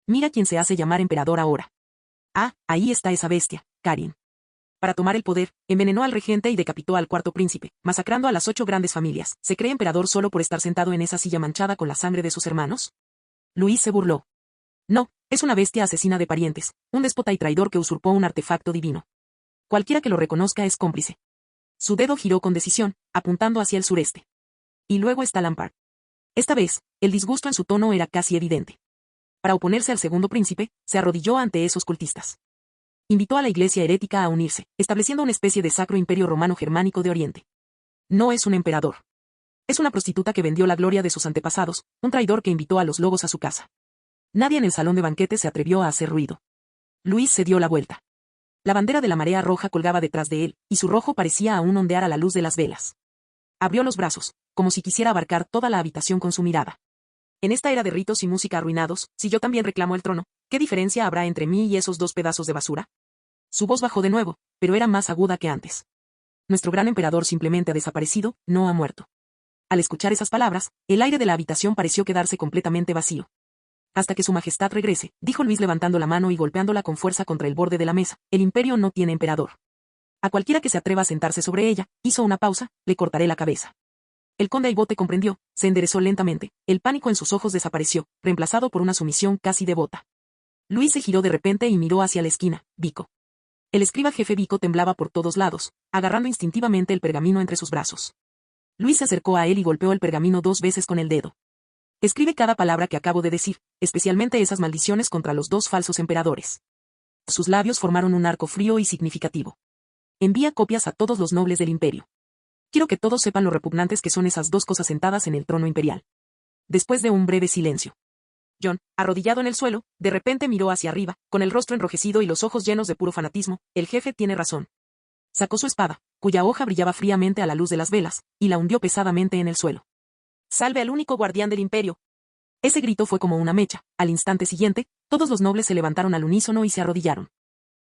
Mira quién se hace llamar emperador ahora. Ah, ahí está esa bestia, Karin. Para tomar el poder, envenenó al regente y decapitó al cuarto príncipe, masacrando a las 8 grandes familias. ¿Se cree emperador solo por estar sentado en esa silla manchada con la sangre de sus hermanos? Luis se burló. No, es una bestia asesina de parientes, un déspota y traidor que usurpó un artefacto divino. Cualquiera que lo reconozca es cómplice. Su dedo giró con decisión, apuntando hacia el sureste. Y luego está Lampard. Esta vez, el disgusto en su tono era casi evidente. Para oponerse al segundo príncipe, se arrodilló ante esos cultistas. Invitó a la iglesia herética a unirse, estableciendo una especie de sacro imperio romano germánico de Oriente. No es un emperador. Es una prostituta que vendió la gloria de sus antepasados, un traidor que invitó a los lobos a su casa. Nadie en el salón de banquetes se atrevió a hacer ruido. Luis se dio la vuelta. La bandera de la marea roja colgaba detrás de él, y su rojo parecía aún ondear a la luz de las velas. Abrió los brazos, como si quisiera abarcar toda la habitación con su mirada. En esta era de ritos y música arruinados, si yo también reclamo el trono, ¿qué diferencia habrá entre mí y esos 2 pedazos de basura? Su voz bajó de nuevo, pero era más aguda que antes. Nuestro gran emperador simplemente ha desaparecido, no ha muerto. Al escuchar esas palabras, el aire de la habitación pareció quedarse completamente vacío. Hasta que su majestad regrese, dijo Luis levantando la mano y golpeándola con fuerza contra el borde de la mesa, el imperio no tiene emperador. A cualquiera que se atreva a sentarse sobre ella, hizo una pausa, le cortaré la cabeza. El conde Caillebotte comprendió, se enderezó lentamente, el pánico en sus ojos desapareció, reemplazado por una sumisión casi devota. Luis se giró de repente y miró hacia la esquina, Vico. El escriba jefe Vico temblaba por todos lados, agarrando instintivamente el pergamino entre sus brazos. Luis se acercó a él y golpeó el pergamino 2 veces con el dedo. Escribe cada palabra que acabo de decir, especialmente esas maldiciones contra los 2 falsos emperadores. Sus labios formaron un arco frío y significativo. Envía copias a todos los nobles del imperio. Quiero que todos sepan lo repugnantes que son esas 2 cosas sentadas en el trono imperial. Después de un breve silencio. John, arrodillado en el suelo, de repente miró hacia arriba, con el rostro enrojecido y los ojos llenos de puro fanatismo. El jefe tiene razón. Sacó su espada, cuya hoja brillaba fríamente a la luz de las velas, y la hundió pesadamente en el suelo. ¡Salve al único guardián del imperio! Ese grito fue como una mecha. Al instante siguiente, todos los nobles se levantaron al unísono y se arrodillaron.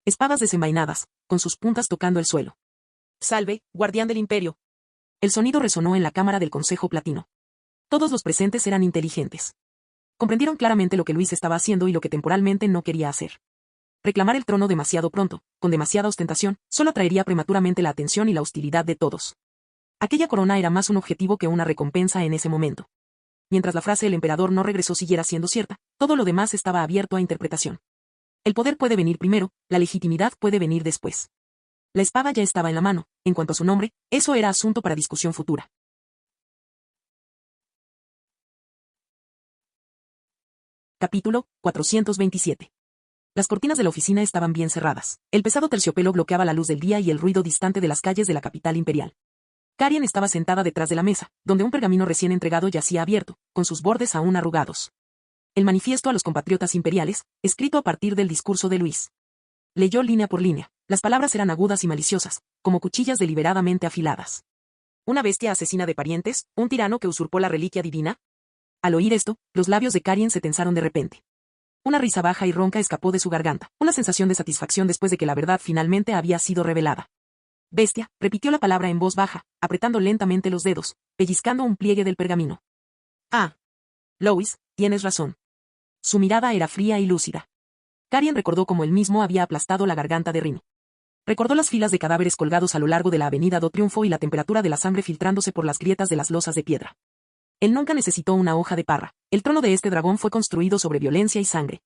Espadas desenvainadas, con sus puntas tocando el suelo. ¡Salve, guardián del imperio! El sonido resonó en la cámara del Consejo Platino. Todos los presentes eran inteligentes. Comprendieron claramente lo que Luis estaba haciendo y lo que temporalmente no quería hacer. Reclamar el trono demasiado pronto, con demasiada ostentación, solo atraería prematuramente la atención y la hostilidad de todos. Aquella corona era más un objetivo que una recompensa en ese momento. Mientras la frase "el emperador no regresó" siguiera siendo cierta, todo lo demás estaba abierto a interpretación. El poder puede venir primero, la legitimidad puede venir después. La espada ya estaba en la mano, en cuanto a su nombre, eso era asunto para discusión futura. Capítulo 427. Las cortinas de la oficina estaban bien cerradas. El pesado terciopelo bloqueaba la luz del día y el ruido distante de las calles de la capital imperial. Karin estaba sentada detrás de la mesa, donde un pergamino recién entregado yacía abierto, con sus bordes aún arrugados. El manifiesto a los compatriotas imperiales, escrito a partir del discurso de Luis. Leyó línea por línea. Las palabras eran agudas y maliciosas, como cuchillas deliberadamente afiladas. ¿Una bestia asesina de parientes? ¿Un tirano que usurpó la reliquia divina? Al oír esto, los labios de Karin se tensaron de repente. Una risa baja y ronca escapó de su garganta, una sensación de satisfacción después de que la verdad finalmente había sido revelada. Bestia, repitió la palabra en voz baja, apretando lentamente los dedos, pellizcando un pliegue del pergamino. Ah. Louis, tienes razón. Su mirada era fría y lúcida. Karin recordó cómo él mismo había aplastado la garganta de Rin. Recordó las filas de cadáveres colgados a lo largo de la avenida do Triunfo y la temperatura de la sangre filtrándose por las grietas de las losas de piedra. Él nunca necesitó una hoja de parra. El trono de este dragón fue construido sobre violencia y sangre.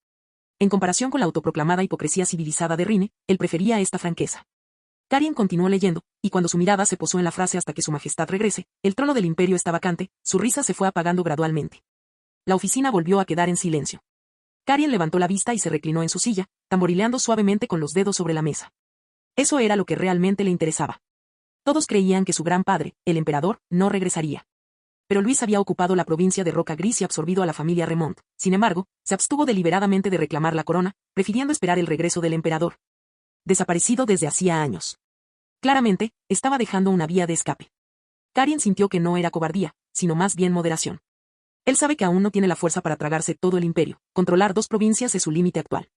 En comparación con la autoproclamada hipocresía civilizada de Rine, él prefería esta franqueza. Karin continuó leyendo, y cuando su mirada se posó en la frase "hasta que su majestad regrese", el trono del imperio está vacante, su risa se fue apagando gradualmente. La oficina volvió a quedar en silencio. Carien levantó la vista y se reclinó en su silla, tamborileando suavemente con los dedos sobre la mesa. Eso era lo que realmente le interesaba. Todos creían que su gran padre, el emperador, no regresaría. Pero Luis había ocupado la provincia de Roca Gris y absorbido a la familia Remont. Sin embargo, se abstuvo deliberadamente de reclamar la corona, prefiriendo esperar el regreso del emperador. Desaparecido desde hacía años. Claramente, estaba dejando una vía de escape. Carien sintió que no era cobardía, sino más bien moderación. Él sabe que aún no tiene la fuerza para tragarse todo el imperio. Controlar 2 provincias es su límite actual.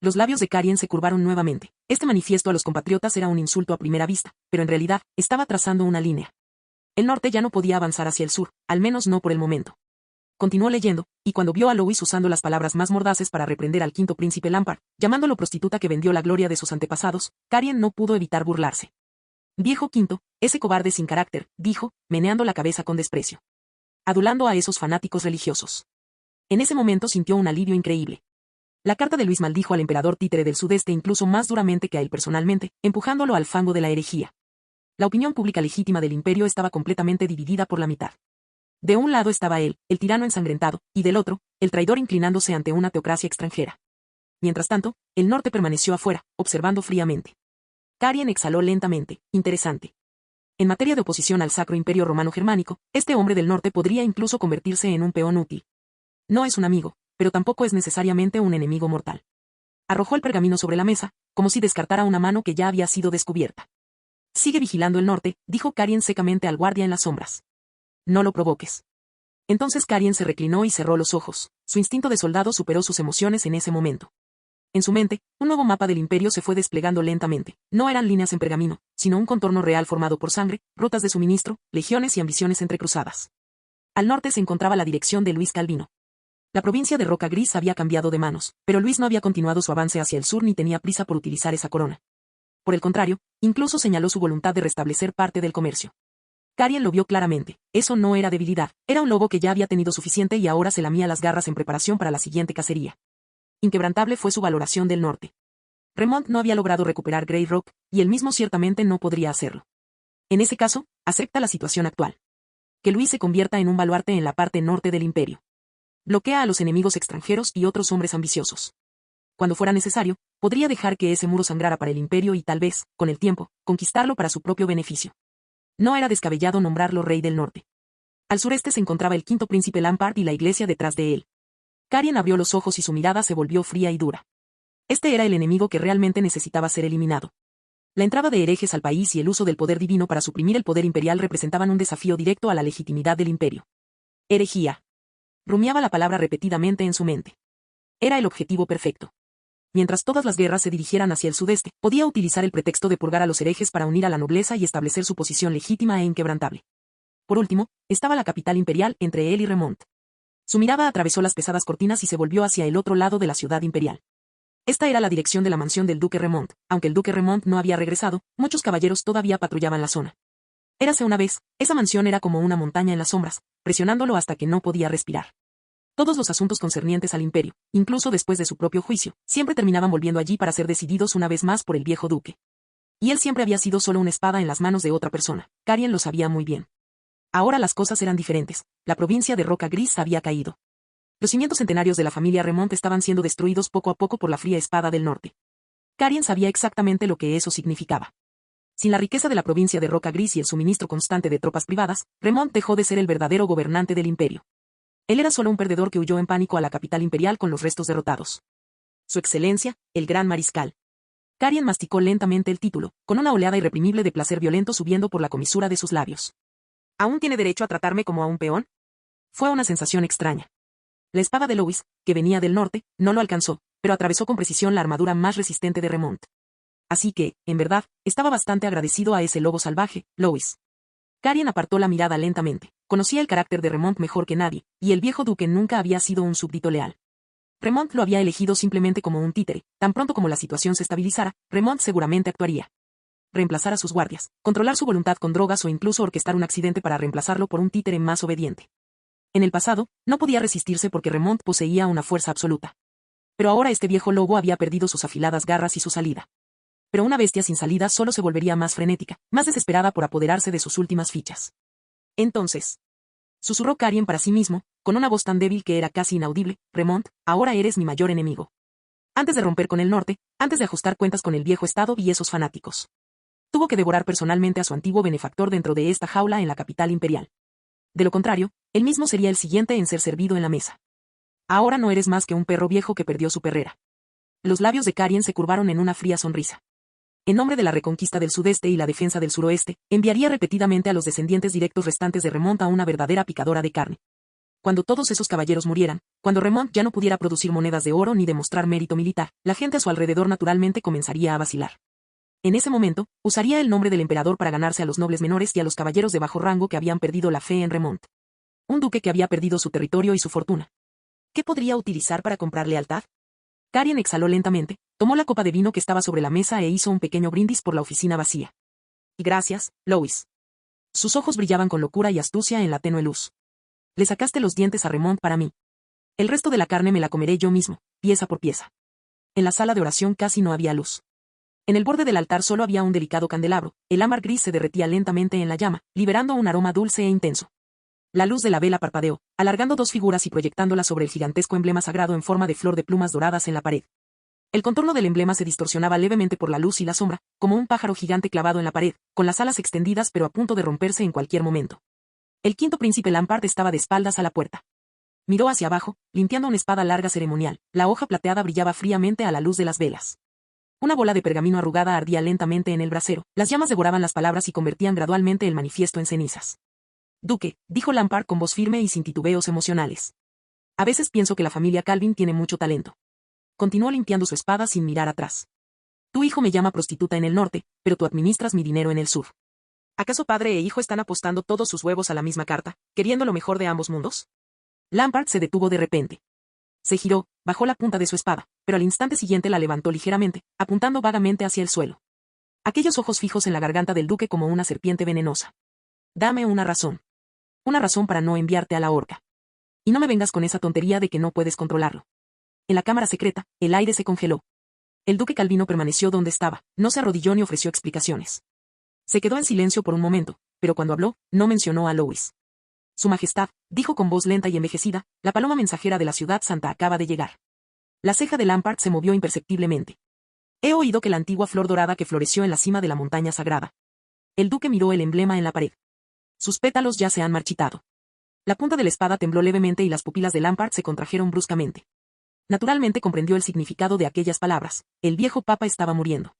Los labios de Carien se curvaron nuevamente. Este manifiesto a los compatriotas era un insulto a primera vista, pero en realidad, estaba trazando una línea. El norte ya no podía avanzar hacia el sur, al menos no por el momento. Continuó leyendo, y cuando vio a Louis usando las palabras más mordaces para reprender al quinto príncipe Lampard, llamándolo prostituta que vendió la gloria de sus antepasados, Carien no pudo evitar burlarse. Viejo quinto, ese cobarde sin carácter, dijo, meneando la cabeza con desprecio. Adulando a esos fanáticos religiosos. En ese momento sintió un alivio increíble. La carta de Luis maldijo al emperador títere del sudeste incluso más duramente que a él personalmente, empujándolo al fango de la herejía. La opinión pública legítima del imperio estaba completamente dividida por la mitad. De un lado estaba él, el tirano ensangrentado, y del otro, el traidor inclinándose ante una teocracia extranjera. Mientras tanto, el norte permaneció afuera, observando fríamente. Carien exhaló lentamente, interesante. En materia de oposición al Sacro Imperio Romano Germánico, este hombre del norte podría incluso convertirse en un peón útil. No es un amigo, pero tampoco es necesariamente un enemigo mortal. Arrojó el pergamino sobre la mesa, como si descartara una mano que ya había sido descubierta. Sigue vigilando el norte, dijo Carien secamente al guardia en las sombras. No lo provoques. Entonces Carien se reclinó y cerró los ojos. Su instinto de soldado superó sus emociones en ese momento. En su mente, un nuevo mapa del imperio se fue desplegando lentamente. No eran líneas en pergamino, sino un contorno real formado por sangre, rutas de suministro, legiones y ambiciones entrecruzadas. Al norte se encontraba la dirección de Luis Calvino. La provincia de Roca Gris había cambiado de manos, pero Luis no había continuado su avance hacia el sur ni tenía prisa por utilizar esa corona. Por el contrario, incluso señaló su voluntad de restablecer parte del comercio. Carien lo vio claramente. Eso no era debilidad, era un lobo que ya había tenido suficiente y ahora se lamía las garras en preparación para la siguiente cacería. Inquebrantable fue su valoración del norte. Remont no había logrado recuperar Grey Rock, y él mismo ciertamente no podría hacerlo. En ese caso, acepta la situación actual. Que Luis se convierta en un baluarte en la parte norte del imperio. Bloquea a los enemigos extranjeros y otros hombres ambiciosos. Cuando fuera necesario, podría dejar que ese muro sangrara para el imperio y tal vez, con el tiempo, conquistarlo para su propio beneficio. No era descabellado nombrarlo rey del norte. Al sureste se encontraba el quinto príncipe Lampard y la iglesia detrás de él. Carien abrió los ojos y su mirada se volvió fría y dura. Este era el enemigo que realmente necesitaba ser eliminado. La entrada de herejes al país y el uso del poder divino para suprimir el poder imperial representaban un desafío directo a la legitimidad del imperio. Herejía. Rumiaba la palabra repetidamente en su mente. Era el objetivo perfecto. Mientras todas las guerras se dirigieran hacia el sudeste, podía utilizar el pretexto de purgar a los herejes para unir a la nobleza y establecer su posición legítima e inquebrantable. Por último, estaba la capital imperial entre él y Remont. Su mirada atravesó las pesadas cortinas y se volvió hacia el otro lado de la ciudad imperial. Esta era la dirección de la mansión del duque Remont. Aunque el duque Remont no había regresado, muchos caballeros todavía patrullaban la zona. Érase una vez, esa mansión era como una montaña en las sombras, presionándolo hasta que no podía respirar. Todos los asuntos concernientes al imperio, incluso después de su propio juicio, siempre terminaban volviendo allí para ser decididos una vez más por el viejo duque. Y él siempre había sido solo una espada en las manos de otra persona. Carien lo sabía muy bien. Ahora las cosas eran diferentes. La provincia de Roca Gris había caído. Los cimientos centenarios de la familia Remont estaban siendo destruidos poco a poco por la fría espada del norte. Carien sabía exactamente lo que eso significaba. Sin la riqueza de la provincia de Roca Gris y el suministro constante de tropas privadas, Remont dejó de ser el verdadero gobernante del imperio. Él era solo un perdedor que huyó en pánico a la capital imperial con los restos derrotados. Su excelencia, el gran mariscal. Carien masticó lentamente el título, con una oleada irreprimible de placer violento subiendo por la comisura de sus labios. ¿Aún tiene derecho a tratarme como a un peón? Fue una sensación extraña. La espada de Louis, que venía del norte, no lo alcanzó, pero atravesó con precisión la armadura más resistente de Remont. Así que, en verdad, estaba bastante agradecido a ese lobo salvaje, Louis. Carien apartó la mirada lentamente. Conocía el carácter de Remont mejor que nadie, y el viejo duque nunca había sido un súbdito leal. Remont lo había elegido simplemente como un títere. Tan pronto como la situación se estabilizara, Remont seguramente actuaría. Reemplazar a sus guardias, controlar su voluntad con drogas o incluso orquestar un accidente para reemplazarlo por un títere más obediente. En el pasado, no podía resistirse porque Remont poseía una fuerza absoluta. Pero ahora este viejo lobo había perdido sus afiladas garras y su salida. Pero una bestia sin salida solo se volvería más frenética, más desesperada por apoderarse de sus últimas fichas. Entonces, Susurró Carien para sí mismo, con una voz tan débil que era casi inaudible: Remont, ahora eres mi mayor enemigo. Antes de romper con el norte, antes de ajustar cuentas con el viejo estado y esos fanáticos. Tuvo que devorar personalmente a su antiguo benefactor dentro de esta jaula en la capital imperial. De lo contrario, él mismo sería el siguiente en ser servido en la mesa. Ahora no eres más que un perro viejo que perdió su perrera. Los labios de Carien se curvaron en una fría sonrisa. En nombre de la reconquista del sudeste y la defensa del suroeste, enviaría repetidamente a los descendientes directos restantes de Remont a una verdadera picadora de carne. Cuando todos esos caballeros murieran, cuando Remont ya no pudiera producir monedas de oro ni demostrar mérito militar, la gente a su alrededor naturalmente comenzaría a vacilar. En ese momento, usaría el nombre del emperador para ganarse a los nobles menores y a los caballeros de bajo rango que habían perdido la fe en Remont. Un duque que había perdido su territorio y su fortuna. ¿Qué podría utilizar para comprar lealtad? Carien exhaló lentamente, tomó la copa de vino que estaba sobre la mesa e hizo un pequeño brindis por la oficina vacía. Y gracias, Louis. Sus ojos brillaban con locura y astucia en la tenue luz. Le sacaste los dientes a Remont para mí. El resto de la carne me la comeré yo mismo, pieza por pieza. En la sala de oración casi no había luz. En el borde del altar solo había un delicado candelabro, el ámbar gris se derretía lentamente en la llama, liberando un aroma dulce e intenso. La luz de la vela parpadeó, alargando dos figuras y proyectándolas sobre el gigantesco emblema sagrado en forma de flor de plumas doradas en la pared. El contorno del emblema se distorsionaba levemente por la luz y la sombra, como un pájaro gigante clavado en la pared, con las alas extendidas pero a punto de romperse en cualquier momento. El quinto príncipe Lampard estaba de espaldas a la puerta. Miró hacia abajo, limpiando una espada larga ceremonial, la hoja plateada brillaba fríamente a la luz de las velas. Una bola de pergamino arrugada ardía lentamente en el brasero, las llamas devoraban las palabras y convertían gradualmente el manifiesto en cenizas. Duque, dijo Lampard con voz firme y sin titubeos emocionales. A veces pienso que la familia Calvin tiene mucho talento. Continuó limpiando su espada sin mirar atrás. Tu hijo me llama prostituta en el norte, pero tú administras mi dinero en el sur. ¿Acaso padre e hijo están apostando todos sus huevos a la misma carta, queriendo lo mejor de ambos mundos? Lampard se detuvo de repente. Se giró, bajó la punta de su espada, pero al instante siguiente la levantó ligeramente, apuntando vagamente hacia el suelo. Aquellos ojos fijos en la garganta del duque como una serpiente venenosa. Dame una razón. Una razón para no enviarte a la horca. Y no me vengas con esa tontería de que no puedes controlarlo. En la cámara secreta, el aire se congeló. El duque Calvino permaneció donde estaba, no se arrodilló ni ofreció explicaciones. Se quedó en silencio por un momento, pero cuando habló, no mencionó a Louis. Su Majestad, dijo con voz lenta y envejecida, la paloma mensajera de la ciudad santa acaba de llegar. La ceja de Lampard se movió imperceptiblemente. He oído que la antigua flor dorada que floreció en la cima de la montaña sagrada. El duque miró el emblema en la pared. Sus pétalos ya se han marchitado. La punta de la espada tembló levemente y las pupilas de Lampard se contrajeron bruscamente. Naturalmente comprendió el significado de aquellas palabras. El viejo papa estaba muriendo.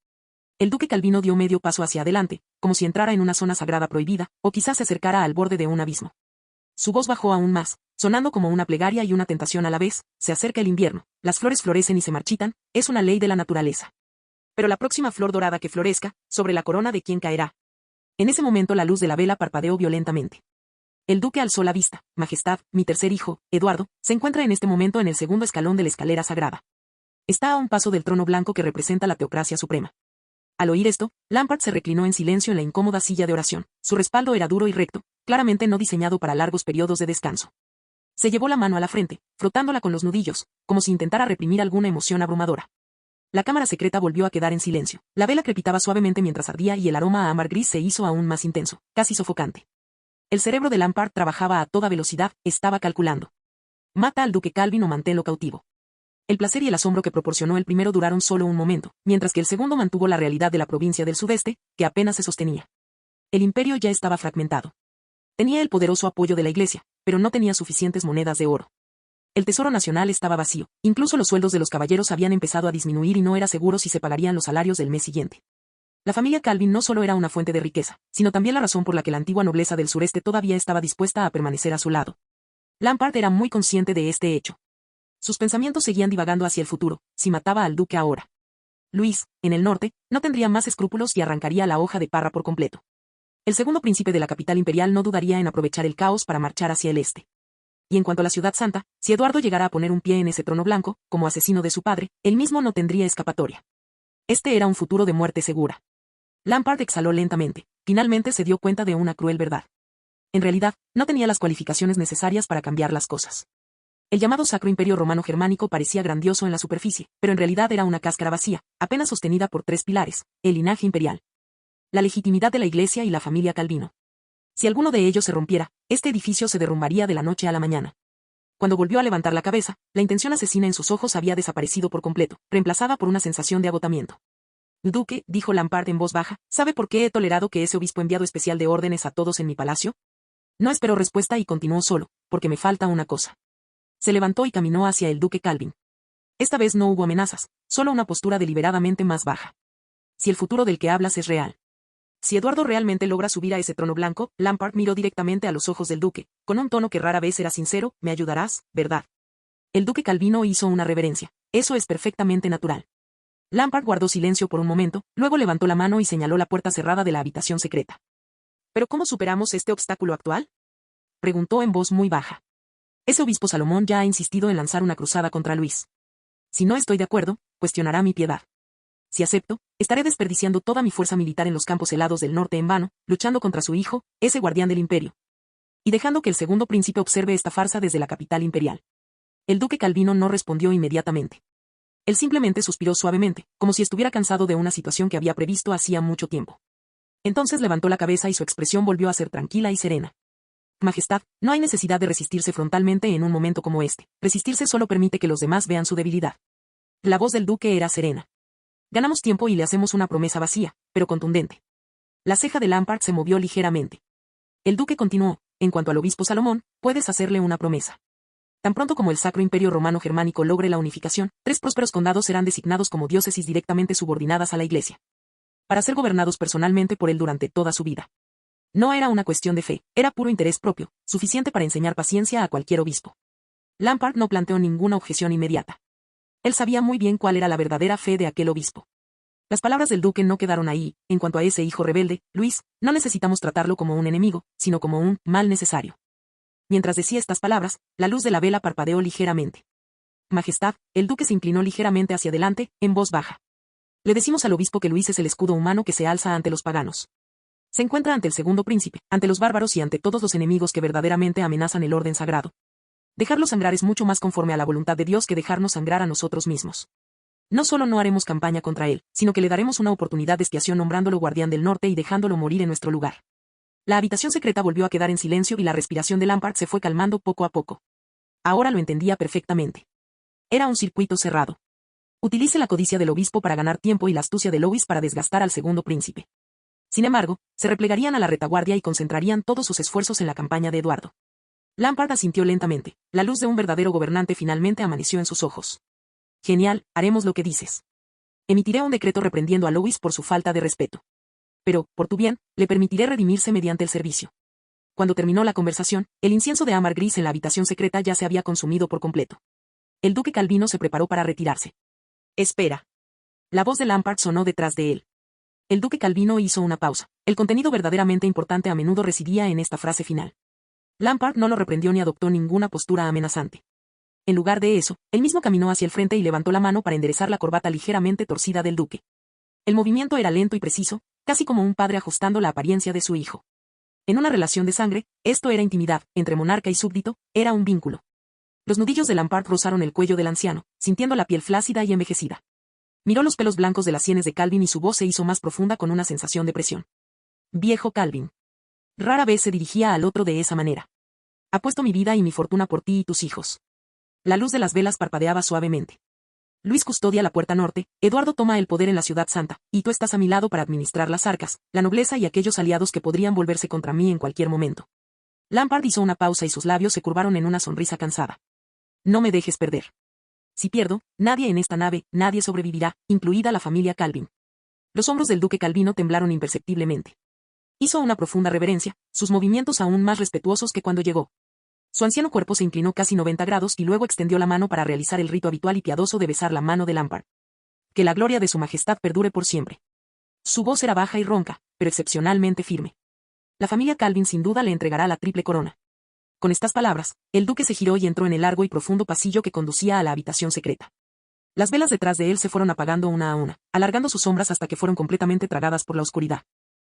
El duque Calvino dio medio paso hacia adelante, como si entrara en una zona sagrada prohibida, o quizás se acercara al borde de un abismo. Su voz bajó aún más, sonando como una plegaria y una tentación a la vez: se acerca el invierno, las flores florecen y se marchitan, es una ley de la naturaleza. Pero la próxima flor dorada que florezca, sobre la corona de quién caerá. En ese momento la luz de la vela parpadeó violentamente. El duque alzó la vista. Majestad, mi tercer hijo, Eduardo, se encuentra en este momento en el segundo escalón de la escalera sagrada. Está a un paso del trono blanco que representa la teocracia suprema. Al oír esto, Lampard se reclinó en silencio en la incómoda silla de oración. Su respaldo era duro y recto, claramente no diseñado para largos periodos de descanso. Se llevó la mano a la frente, frotándola con los nudillos, como si intentara reprimir alguna emoción abrumadora. La cámara secreta volvió a quedar en silencio. La vela crepitaba suavemente mientras ardía y el aroma a ámbar gris se hizo aún más intenso, casi sofocante. El cerebro de Lampard trabajaba a toda velocidad, estaba calculando. Mata al duque Calvin o manténlo cautivo. El placer y el asombro que proporcionó el primero duraron solo un momento, mientras que el segundo mantuvo la realidad de la provincia del sudeste, que apenas se sostenía. El imperio ya estaba fragmentado. Tenía el poderoso apoyo de la iglesia, pero no tenía suficientes monedas de oro. El tesoro nacional estaba vacío, incluso los sueldos de los caballeros habían empezado a disminuir y no era seguro si se pagarían los salarios del mes siguiente. La familia Calvin no solo era una fuente de riqueza, sino también la razón por la que la antigua nobleza del sureste todavía estaba dispuesta a permanecer a su lado. Lampard era muy consciente de este hecho. Sus pensamientos seguían divagando hacia el futuro: si mataba al duque ahora. Luis, en el norte, no tendría más escrúpulos y arrancaría la hoja de parra por completo. El segundo príncipe de la capital imperial no dudaría en aprovechar el caos para marchar hacia el este. Y en cuanto a la ciudad santa, si Eduardo llegara a poner un pie en ese trono blanco, como asesino de su padre, él mismo no tendría escapatoria. Este era un futuro de muerte segura. Lampard exhaló lentamente. Finalmente se dio cuenta de una cruel verdad. En realidad, no tenía las cualificaciones necesarias para cambiar las cosas. El llamado Sacro Imperio Romano Germánico parecía grandioso en la superficie, pero en realidad era una cáscara vacía, apenas sostenida por tres pilares: el linaje imperial, la legitimidad de la Iglesia y la familia Calvino. Si alguno de ellos se rompiera, este edificio se derrumbaría de la noche a la mañana. Cuando volvió a levantar la cabeza, la intención asesina en sus ojos había desaparecido por completo, reemplazada por una sensación de agotamiento. Duque, dijo Lampard en voz baja, ¿sabe por qué he tolerado que ese obispo enviado especial de órdenes a todos en mi palacio? No esperó respuesta y continuó solo, porque me falta una cosa. Se levantó y caminó hacia el duque Calvin. Esta vez no hubo amenazas, solo una postura deliberadamente más baja. Si el futuro del que hablas es real. Si Eduardo realmente logra subir a ese trono blanco, Lampard miró directamente a los ojos del duque, con un tono que rara vez era sincero, me ayudarás, ¿verdad? El duque Calvino hizo una reverencia. Eso es perfectamente natural. Lampard guardó silencio por un momento, luego levantó la mano y señaló la puerta cerrada de la habitación secreta. ¿Pero cómo superamos este obstáculo actual? Preguntó en voz muy baja. Ese obispo Salomón ya ha insistido en lanzar una cruzada contra Luis. Si no estoy de acuerdo, cuestionará mi piedad. Si acepto, estaré desperdiciando toda mi fuerza militar en los campos helados del norte en vano, luchando contra su hijo, ese guardián del imperio. Y dejando que el segundo príncipe observe esta farsa desde la capital imperial. El duque Calvino no respondió inmediatamente. Él simplemente suspiró suavemente, como si estuviera cansado de una situación que había previsto hacía mucho tiempo. Entonces levantó la cabeza y su expresión volvió a ser tranquila y serena. Majestad, no hay necesidad de resistirse frontalmente en un momento como este. Resistirse solo permite que los demás vean su debilidad. La voz del duque era serena. Ganamos tiempo y le hacemos una promesa vacía, pero contundente. La ceja de Lampard se movió ligeramente. El duque continuó, en cuanto al obispo Salomón, puedes hacerle una promesa. Tan pronto como el Sacro Imperio Romano Germánico logre la unificación, 3 prósperos condados serán designados como diócesis directamente subordinadas a la Iglesia. Para ser gobernados personalmente por él durante toda su vida. No era una cuestión de fe, era puro interés propio, suficiente para enseñar paciencia a cualquier obispo. Lampard no planteó ninguna objeción inmediata. Él sabía muy bien cuál era la verdadera fe de aquel obispo. Las palabras del duque no quedaron ahí, en cuanto a ese hijo rebelde, Luis, no necesitamos tratarlo como un enemigo, sino como un mal necesario. Mientras decía estas palabras, la luz de la vela parpadeó ligeramente. Majestad, el duque se inclinó ligeramente hacia adelante, en voz baja. Le decimos al obispo que Luis es el escudo humano que se alza ante los paganos. Se encuentra ante el segundo príncipe, ante los bárbaros y ante todos los enemigos que verdaderamente amenazan el orden sagrado. Dejarlo sangrar es mucho más conforme a la voluntad de Dios que dejarnos sangrar a nosotros mismos. No solo no haremos campaña contra él, sino que le daremos una oportunidad de expiación nombrándolo guardián del norte y dejándolo morir en nuestro lugar. La habitación secreta volvió a quedar en silencio y la respiración de Lampard se fue calmando poco a poco. Ahora lo entendía perfectamente. Era un circuito cerrado. Utilice la codicia del obispo para ganar tiempo y la astucia de Louis para desgastar al segundo príncipe. Sin embargo, se replegarían a la retaguardia y concentrarían todos sus esfuerzos en la campaña de Eduardo. Lampard asintió lentamente. La luz de un verdadero gobernante finalmente amaneció en sus ojos. Genial, haremos lo que dices. Emitiré un decreto reprendiendo a Louis por su falta de respeto. Pero, por tu bien, le permitiré redimirse mediante el servicio. Cuando terminó la conversación, el incienso de ámbar gris en la habitación secreta ya se había consumido por completo. El duque Calvino se preparó para retirarse. Espera. La voz de Lampard sonó detrás de él. El duque Calvino hizo una pausa. El contenido verdaderamente importante a menudo residía en esta frase final. Lampard no lo reprendió ni adoptó ninguna postura amenazante. En lugar de eso, él mismo caminó hacia el frente y levantó la mano para enderezar la corbata ligeramente torcida del duque. El movimiento era lento y preciso, casi como un padre ajustando la apariencia de su hijo. En una relación de sangre, esto era intimidad, entre monarca y súbdito, era un vínculo. Los nudillos de Lampard rozaron el cuello del anciano, sintiendo la piel flácida y envejecida. Miró los pelos blancos de las sienes de Calvin y su voz se hizo más profunda con una sensación de presión. Viejo Calvin. Rara vez se dirigía al otro de esa manera. Apuesto mi vida y mi fortuna por ti y tus hijos. La luz de las velas parpadeaba suavemente. Luis custodia la puerta norte, Eduardo toma el poder en la ciudad santa, y tú estás a mi lado para administrar las arcas, la nobleza y aquellos aliados que podrían volverse contra mí en cualquier momento. Lampard hizo una pausa y sus labios se curvaron en una sonrisa cansada. No me dejes perder. Si pierdo, nadie en esta nave, nadie sobrevivirá, incluida la familia Calvin. Los hombros del duque Calvino temblaron imperceptiblemente. Hizo una profunda reverencia, sus movimientos aún más respetuosos que cuando llegó. Su anciano cuerpo se inclinó casi 90 grados y luego extendió la mano para realizar el rito habitual y piadoso de besar la mano de Lampard. Que la gloria de su majestad perdure por siempre. Su voz era baja y ronca, pero excepcionalmente firme. La familia Calvin sin duda le entregará la triple corona. Con estas palabras, el duque se giró y entró en el largo y profundo pasillo que conducía a la habitación secreta. Las velas detrás de él se fueron apagando una a una, alargando sus sombras hasta que fueron completamente tragadas por la oscuridad.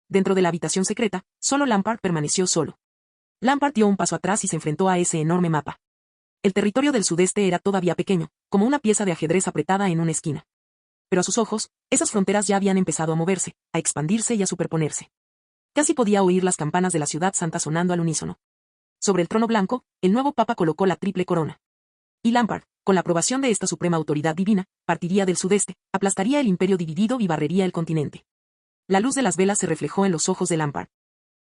Dentro de la habitación secreta, solo Lampard permaneció solo. Lampard dio un paso atrás y se enfrentó a ese enorme mapa. El territorio del sudeste era todavía pequeño, como una pieza de ajedrez apretada en una esquina. Pero a sus ojos, esas fronteras ya habían empezado a moverse, a expandirse y a superponerse. Casi podía oír las campanas de la ciudad santa sonando al unísono. Sobre el trono blanco, el nuevo papa colocó la triple corona. Y Lampard, con la aprobación de esta suprema autoridad divina, partiría del sudeste, aplastaría el imperio dividido y barrería el continente. La luz de las velas se reflejó en los ojos de Lampard.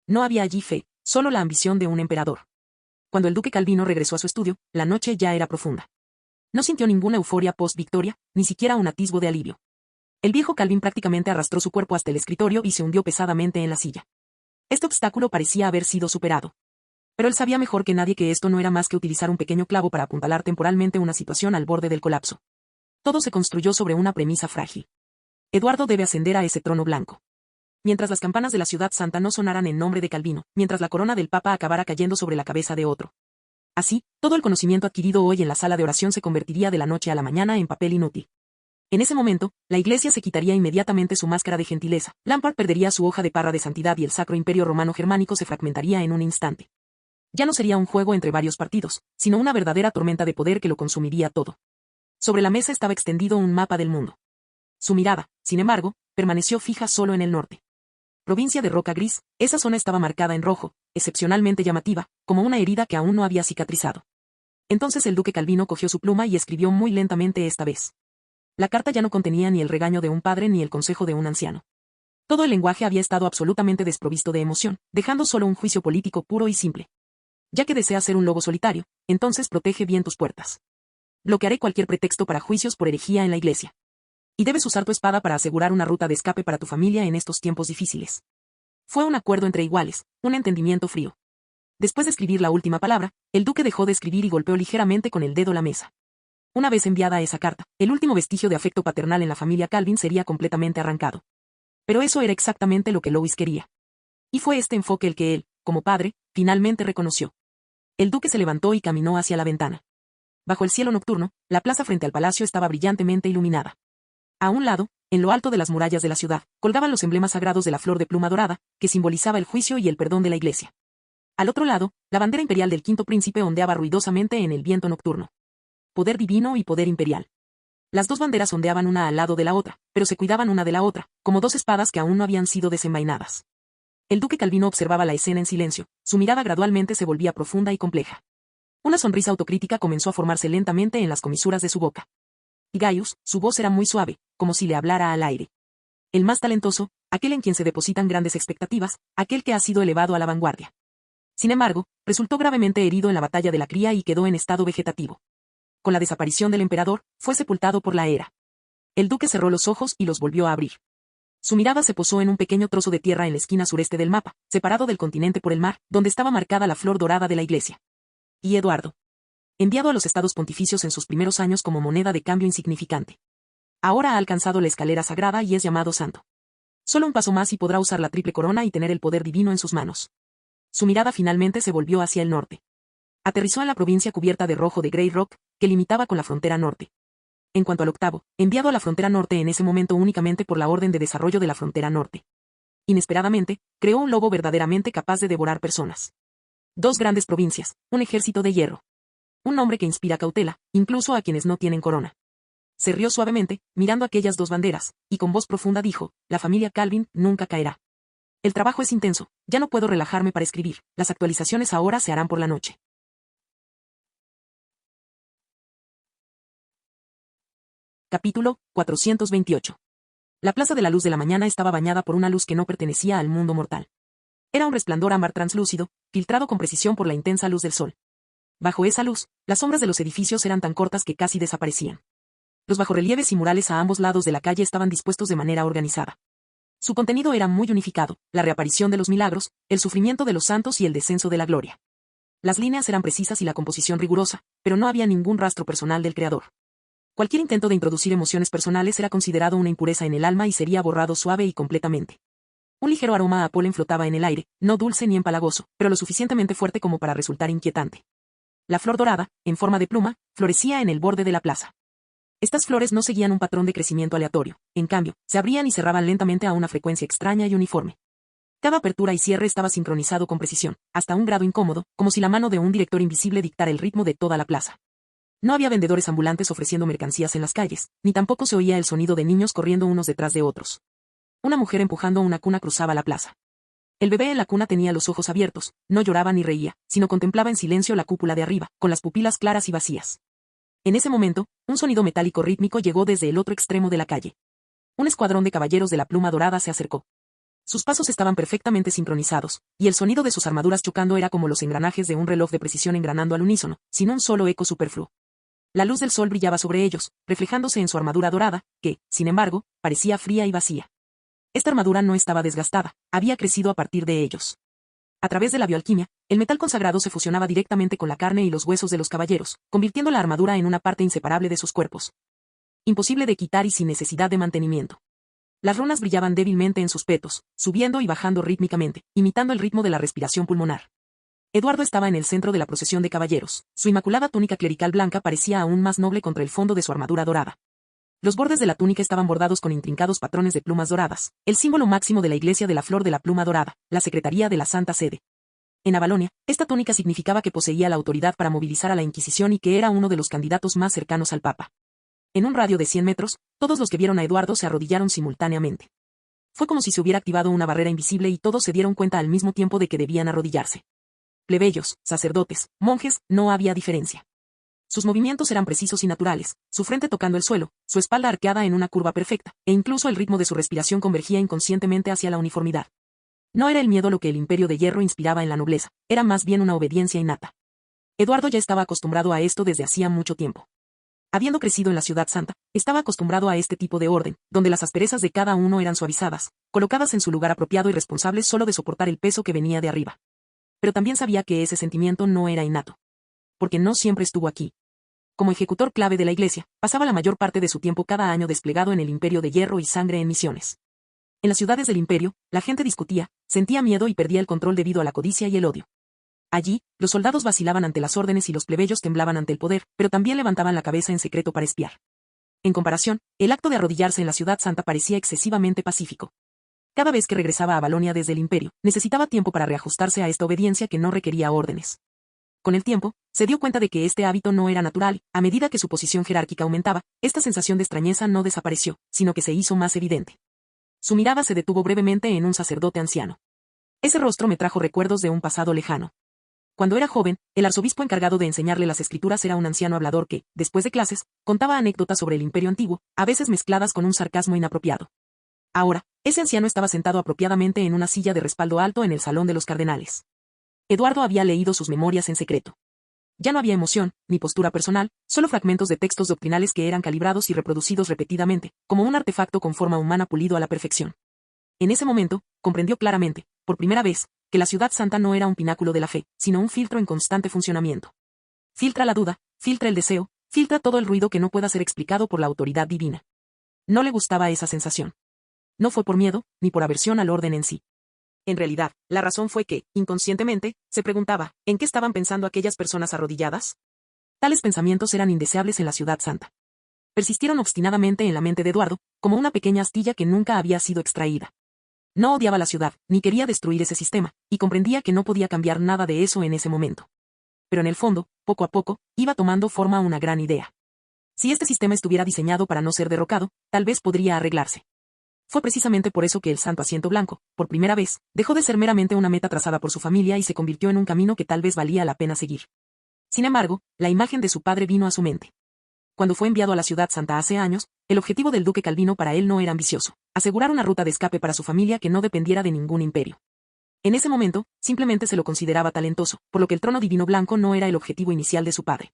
No había allí fe, solo la ambición de un emperador. Cuando el duque Calvino regresó a su estudio, la noche ya era profunda. No sintió ninguna euforia post-victoria, ni siquiera un atisbo de alivio. El viejo Calvin prácticamente arrastró su cuerpo hasta el escritorio y se hundió pesadamente en la silla. Este obstáculo parecía haber sido superado. Pero él sabía mejor que nadie que esto no era más que utilizar un pequeño clavo para apuntalar temporalmente una situación al borde del colapso. Todo se construyó sobre una premisa frágil. Eduardo debe ascender a ese trono blanco. Mientras las campanas de la ciudad santa no sonaran en nombre de Calvino, mientras la corona del papa acabara cayendo sobre la cabeza de otro. Así, todo el conocimiento adquirido hoy en la sala de oración se convertiría de la noche a la mañana en papel inútil. En ese momento, la iglesia se quitaría inmediatamente su máscara de gentileza, Lampard perdería su hoja de parra de santidad y el Sacro Imperio Romano Germánico se fragmentaría en un instante. Ya no sería un juego entre varios partidos, sino una verdadera tormenta de poder que lo consumiría todo. Sobre la mesa estaba extendido un mapa del mundo. Su mirada, sin embargo, permaneció fija solo en el norte. Provincia de Roca Gris, esa zona estaba marcada en rojo, excepcionalmente llamativa, como una herida que aún no había cicatrizado. Entonces el duque Calvino cogió su pluma y escribió muy lentamente esta vez. La carta ya no contenía ni el regaño de un padre ni el consejo de un anciano. Todo el lenguaje había estado absolutamente desprovisto de emoción, dejando solo un juicio político puro y simple. Ya que deseas ser un lobo solitario, entonces protege bien tus puertas. Bloquearé cualquier pretexto para juicios por herejía en la iglesia. Y debes usar tu espada para asegurar una ruta de escape para tu familia en estos tiempos difíciles. Fue un acuerdo entre iguales, un entendimiento frío. Después de escribir la última palabra, el duque dejó de escribir y golpeó ligeramente con el dedo la mesa. Una vez enviada esa carta, el último vestigio de afecto paternal en la familia Calvin sería completamente arrancado. Pero eso era exactamente lo que Louis quería. Y fue este enfoque el que él, como padre, finalmente reconoció. El duque se levantó y caminó hacia la ventana. Bajo el cielo nocturno, la plaza frente al palacio estaba brillantemente iluminada. A un lado, en lo alto de las murallas de la ciudad, colgaban los emblemas sagrados de la flor de pluma dorada, que simbolizaba el juicio y el perdón de la iglesia. Al otro lado, la bandera imperial del quinto príncipe ondeaba ruidosamente en el viento nocturno. Poder divino y poder imperial. Las dos banderas ondeaban una al lado de la otra, pero se cuidaban una de la otra, como dos espadas que aún no habían sido desenvainadas. El duque Calvino observaba la escena en silencio, su mirada gradualmente se volvía profunda y compleja. Una sonrisa autocrítica comenzó a formarse lentamente en las comisuras de su boca. Y Gaius, su voz era muy suave, como si le hablara al aire. El más talentoso, aquel en quien se depositan grandes expectativas, aquel que ha sido elevado a la vanguardia. Sin embargo, resultó gravemente herido en la batalla de la cría y quedó en estado vegetativo. Con la desaparición del emperador, fue sepultado por la era. El duque cerró los ojos y los volvió a abrir. Su mirada se posó en un pequeño trozo de tierra en la esquina sureste del mapa, separado del continente por el mar, donde estaba marcada la flor dorada de la iglesia. Y Eduardo. Enviado a los estados pontificios en sus primeros años como moneda de cambio insignificante. Ahora ha alcanzado la escalera sagrada y es llamado santo. Solo un paso más y podrá usar la triple corona y tener el poder divino en sus manos. Su mirada finalmente se volvió hacia el norte. Aterrizó en la provincia cubierta de rojo de Grey Rock, que limitaba con la frontera norte. En cuanto al octavo, enviado a la frontera norte en ese momento únicamente por la orden de desarrollo de la frontera norte. Inesperadamente, creó un lobo verdaderamente capaz de devorar personas. Dos grandes provincias, un ejército de hierro. Un nombre que inspira cautela, incluso a quienes no tienen corona. Se rió suavemente, mirando aquellas dos banderas, y con voz profunda dijo, la familia Calvin nunca caerá. El trabajo es intenso, ya no puedo relajarme para escribir, las actualizaciones ahora se harán por la noche. Capítulo 428. La plaza de la luz de la mañana estaba bañada por una luz que no pertenecía al mundo mortal. Era un resplandor ámbar translúcido, filtrado con precisión por la intensa luz del sol. Bajo esa luz, las sombras de los edificios eran tan cortas que casi desaparecían. Los bajorrelieves y murales a ambos lados de la calle estaban dispuestos de manera organizada. Su contenido era muy unificado, la reaparición de los milagros, el sufrimiento de los santos y el descenso de la gloria. Las líneas eran precisas y la composición rigurosa, pero no había ningún rastro personal del creador. Cualquier intento de introducir emociones personales era considerado una impureza en el alma y sería borrado suave y completamente. Un ligero aroma a polen flotaba en el aire, no dulce ni empalagoso, pero lo suficientemente fuerte como para resultar inquietante. La flor dorada, en forma de pluma, florecía en el borde de la plaza. Estas flores no seguían un patrón de crecimiento aleatorio, en cambio, se abrían y cerraban lentamente a una frecuencia extraña y uniforme. Cada apertura y cierre estaba sincronizado con precisión, hasta un grado incómodo, como si la mano de un director invisible dictara el ritmo de toda la plaza. No había vendedores ambulantes ofreciendo mercancías en las calles, ni tampoco se oía el sonido de niños corriendo unos detrás de otros. Una mujer empujando una cuna cruzaba la plaza. El bebé en la cuna tenía los ojos abiertos, no lloraba ni reía, sino contemplaba en silencio la cúpula de arriba, con las pupilas claras y vacías. En ese momento, un sonido metálico rítmico llegó desde el otro extremo de la calle. Un escuadrón de caballeros de la pluma dorada se acercó. Sus pasos estaban perfectamente sincronizados, y el sonido de sus armaduras chocando era como los engranajes de un reloj de precisión engranando al unísono, sin un solo eco superfluo. La luz del sol brillaba sobre ellos, reflejándose en su armadura dorada, que, sin embargo, parecía fría y vacía. Esta armadura no estaba desgastada, había crecido a partir de ellos. A través de la bioalquimia, el metal consagrado se fusionaba directamente con la carne y los huesos de los caballeros, convirtiendo la armadura en una parte inseparable de sus cuerpos. Imposible de quitar y sin necesidad de mantenimiento. Las runas brillaban débilmente en sus petos, subiendo y bajando rítmicamente, imitando el ritmo de la respiración pulmonar. Eduardo estaba en el centro de la procesión de caballeros. Su inmaculada túnica clerical blanca parecía aún más noble contra el fondo de su armadura dorada. Los bordes de la túnica estaban bordados con intrincados patrones de plumas doradas, el símbolo máximo de la Iglesia de la Flor de la Pluma Dorada, la Secretaría de la Santa Sede. En Avalonia, esta túnica significaba que poseía la autoridad para movilizar a la Inquisición y que era uno de los candidatos más cercanos al Papa. En un radio de 100 metros, todos los que vieron a Eduardo se arrodillaron simultáneamente. Fue como si se hubiera activado una barrera invisible y todos se dieron cuenta al mismo tiempo de que debían arrodillarse. Plebeyos, sacerdotes, monjes, no había diferencia. Sus movimientos eran precisos y naturales, su frente tocando el suelo, su espalda arqueada en una curva perfecta, e incluso el ritmo de su respiración convergía inconscientemente hacia la uniformidad. No era el miedo lo que el Imperio de Hierro inspiraba en la nobleza, era más bien una obediencia innata. Eduardo ya estaba acostumbrado a esto desde hacía mucho tiempo. Habiendo crecido en la Ciudad Santa, estaba acostumbrado a este tipo de orden, donde las asperezas de cada uno eran suavizadas, colocadas en su lugar apropiado y responsables solo de soportar el peso que venía de arriba. Pero también sabía que ese sentimiento no era innato. Porque no siempre estuvo aquí. Como ejecutor clave de la Iglesia, pasaba la mayor parte de su tiempo cada año desplegado en el Imperio de Hierro y Sangre en misiones. En las ciudades del Imperio, la gente discutía, sentía miedo y perdía el control debido a la codicia y el odio. Allí, los soldados vacilaban ante las órdenes y los plebeyos temblaban ante el poder, pero también levantaban la cabeza en secreto para espiar. En comparación, el acto de arrodillarse en la Ciudad Santa parecía excesivamente pacífico. Cada vez que regresaba a Avalonia desde el Imperio, necesitaba tiempo para reajustarse a esta obediencia que no requería órdenes. Con el tiempo, se dio cuenta de que este hábito no era natural. A medida que su posición jerárquica aumentaba, esta sensación de extrañeza no desapareció, sino que se hizo más evidente. Su mirada se detuvo brevemente en un sacerdote anciano. Ese rostro me trajo recuerdos de un pasado lejano. Cuando era joven, el arzobispo encargado de enseñarle las escrituras era un anciano hablador que, después de clases, contaba anécdotas sobre el Imperio antiguo, a veces mezcladas con un sarcasmo inapropiado. Ahora, ese anciano estaba sentado apropiadamente en una silla de respaldo alto en el salón de los cardenales. Eduardo había leído sus memorias en secreto. Ya no había emoción, ni postura personal, solo fragmentos de textos doctrinales que eran calibrados y reproducidos repetidamente, como un artefacto con forma humana pulido a la perfección. En ese momento, comprendió claramente, por primera vez, que la Ciudad Santa no era un pináculo de la fe, sino un filtro en constante funcionamiento. Filtra la duda, filtra el deseo, filtra todo el ruido que no pueda ser explicado por la autoridad divina. No le gustaba esa sensación. No fue por miedo, ni por aversión al orden en sí. En realidad, la razón fue que, inconscientemente, se preguntaba, ¿en qué estaban pensando aquellas personas arrodilladas? Tales pensamientos eran indeseables en la Ciudad Santa. Persistieron obstinadamente en la mente de Eduardo, como una pequeña astilla que nunca había sido extraída. No odiaba la ciudad, ni quería destruir ese sistema, y comprendía que no podía cambiar nada de eso en ese momento. Pero en el fondo, poco a poco, iba tomando forma una gran idea. Si este sistema estuviera diseñado para no ser derrocado, tal vez podría arreglarse. Fue precisamente por eso que el Santo Asiento Blanco, por primera vez, dejó de ser meramente una meta trazada por su familia y se convirtió en un camino que tal vez valía la pena seguir. Sin embargo, la imagen de su padre vino a su mente. Cuando fue enviado a la Ciudad Santa hace años, el objetivo del duque Calvino para él no era ambicioso, asegurar una ruta de escape para su familia que no dependiera de ningún imperio. En ese momento, simplemente se lo consideraba talentoso, por lo que el trono divino blanco no era el objetivo inicial de su padre.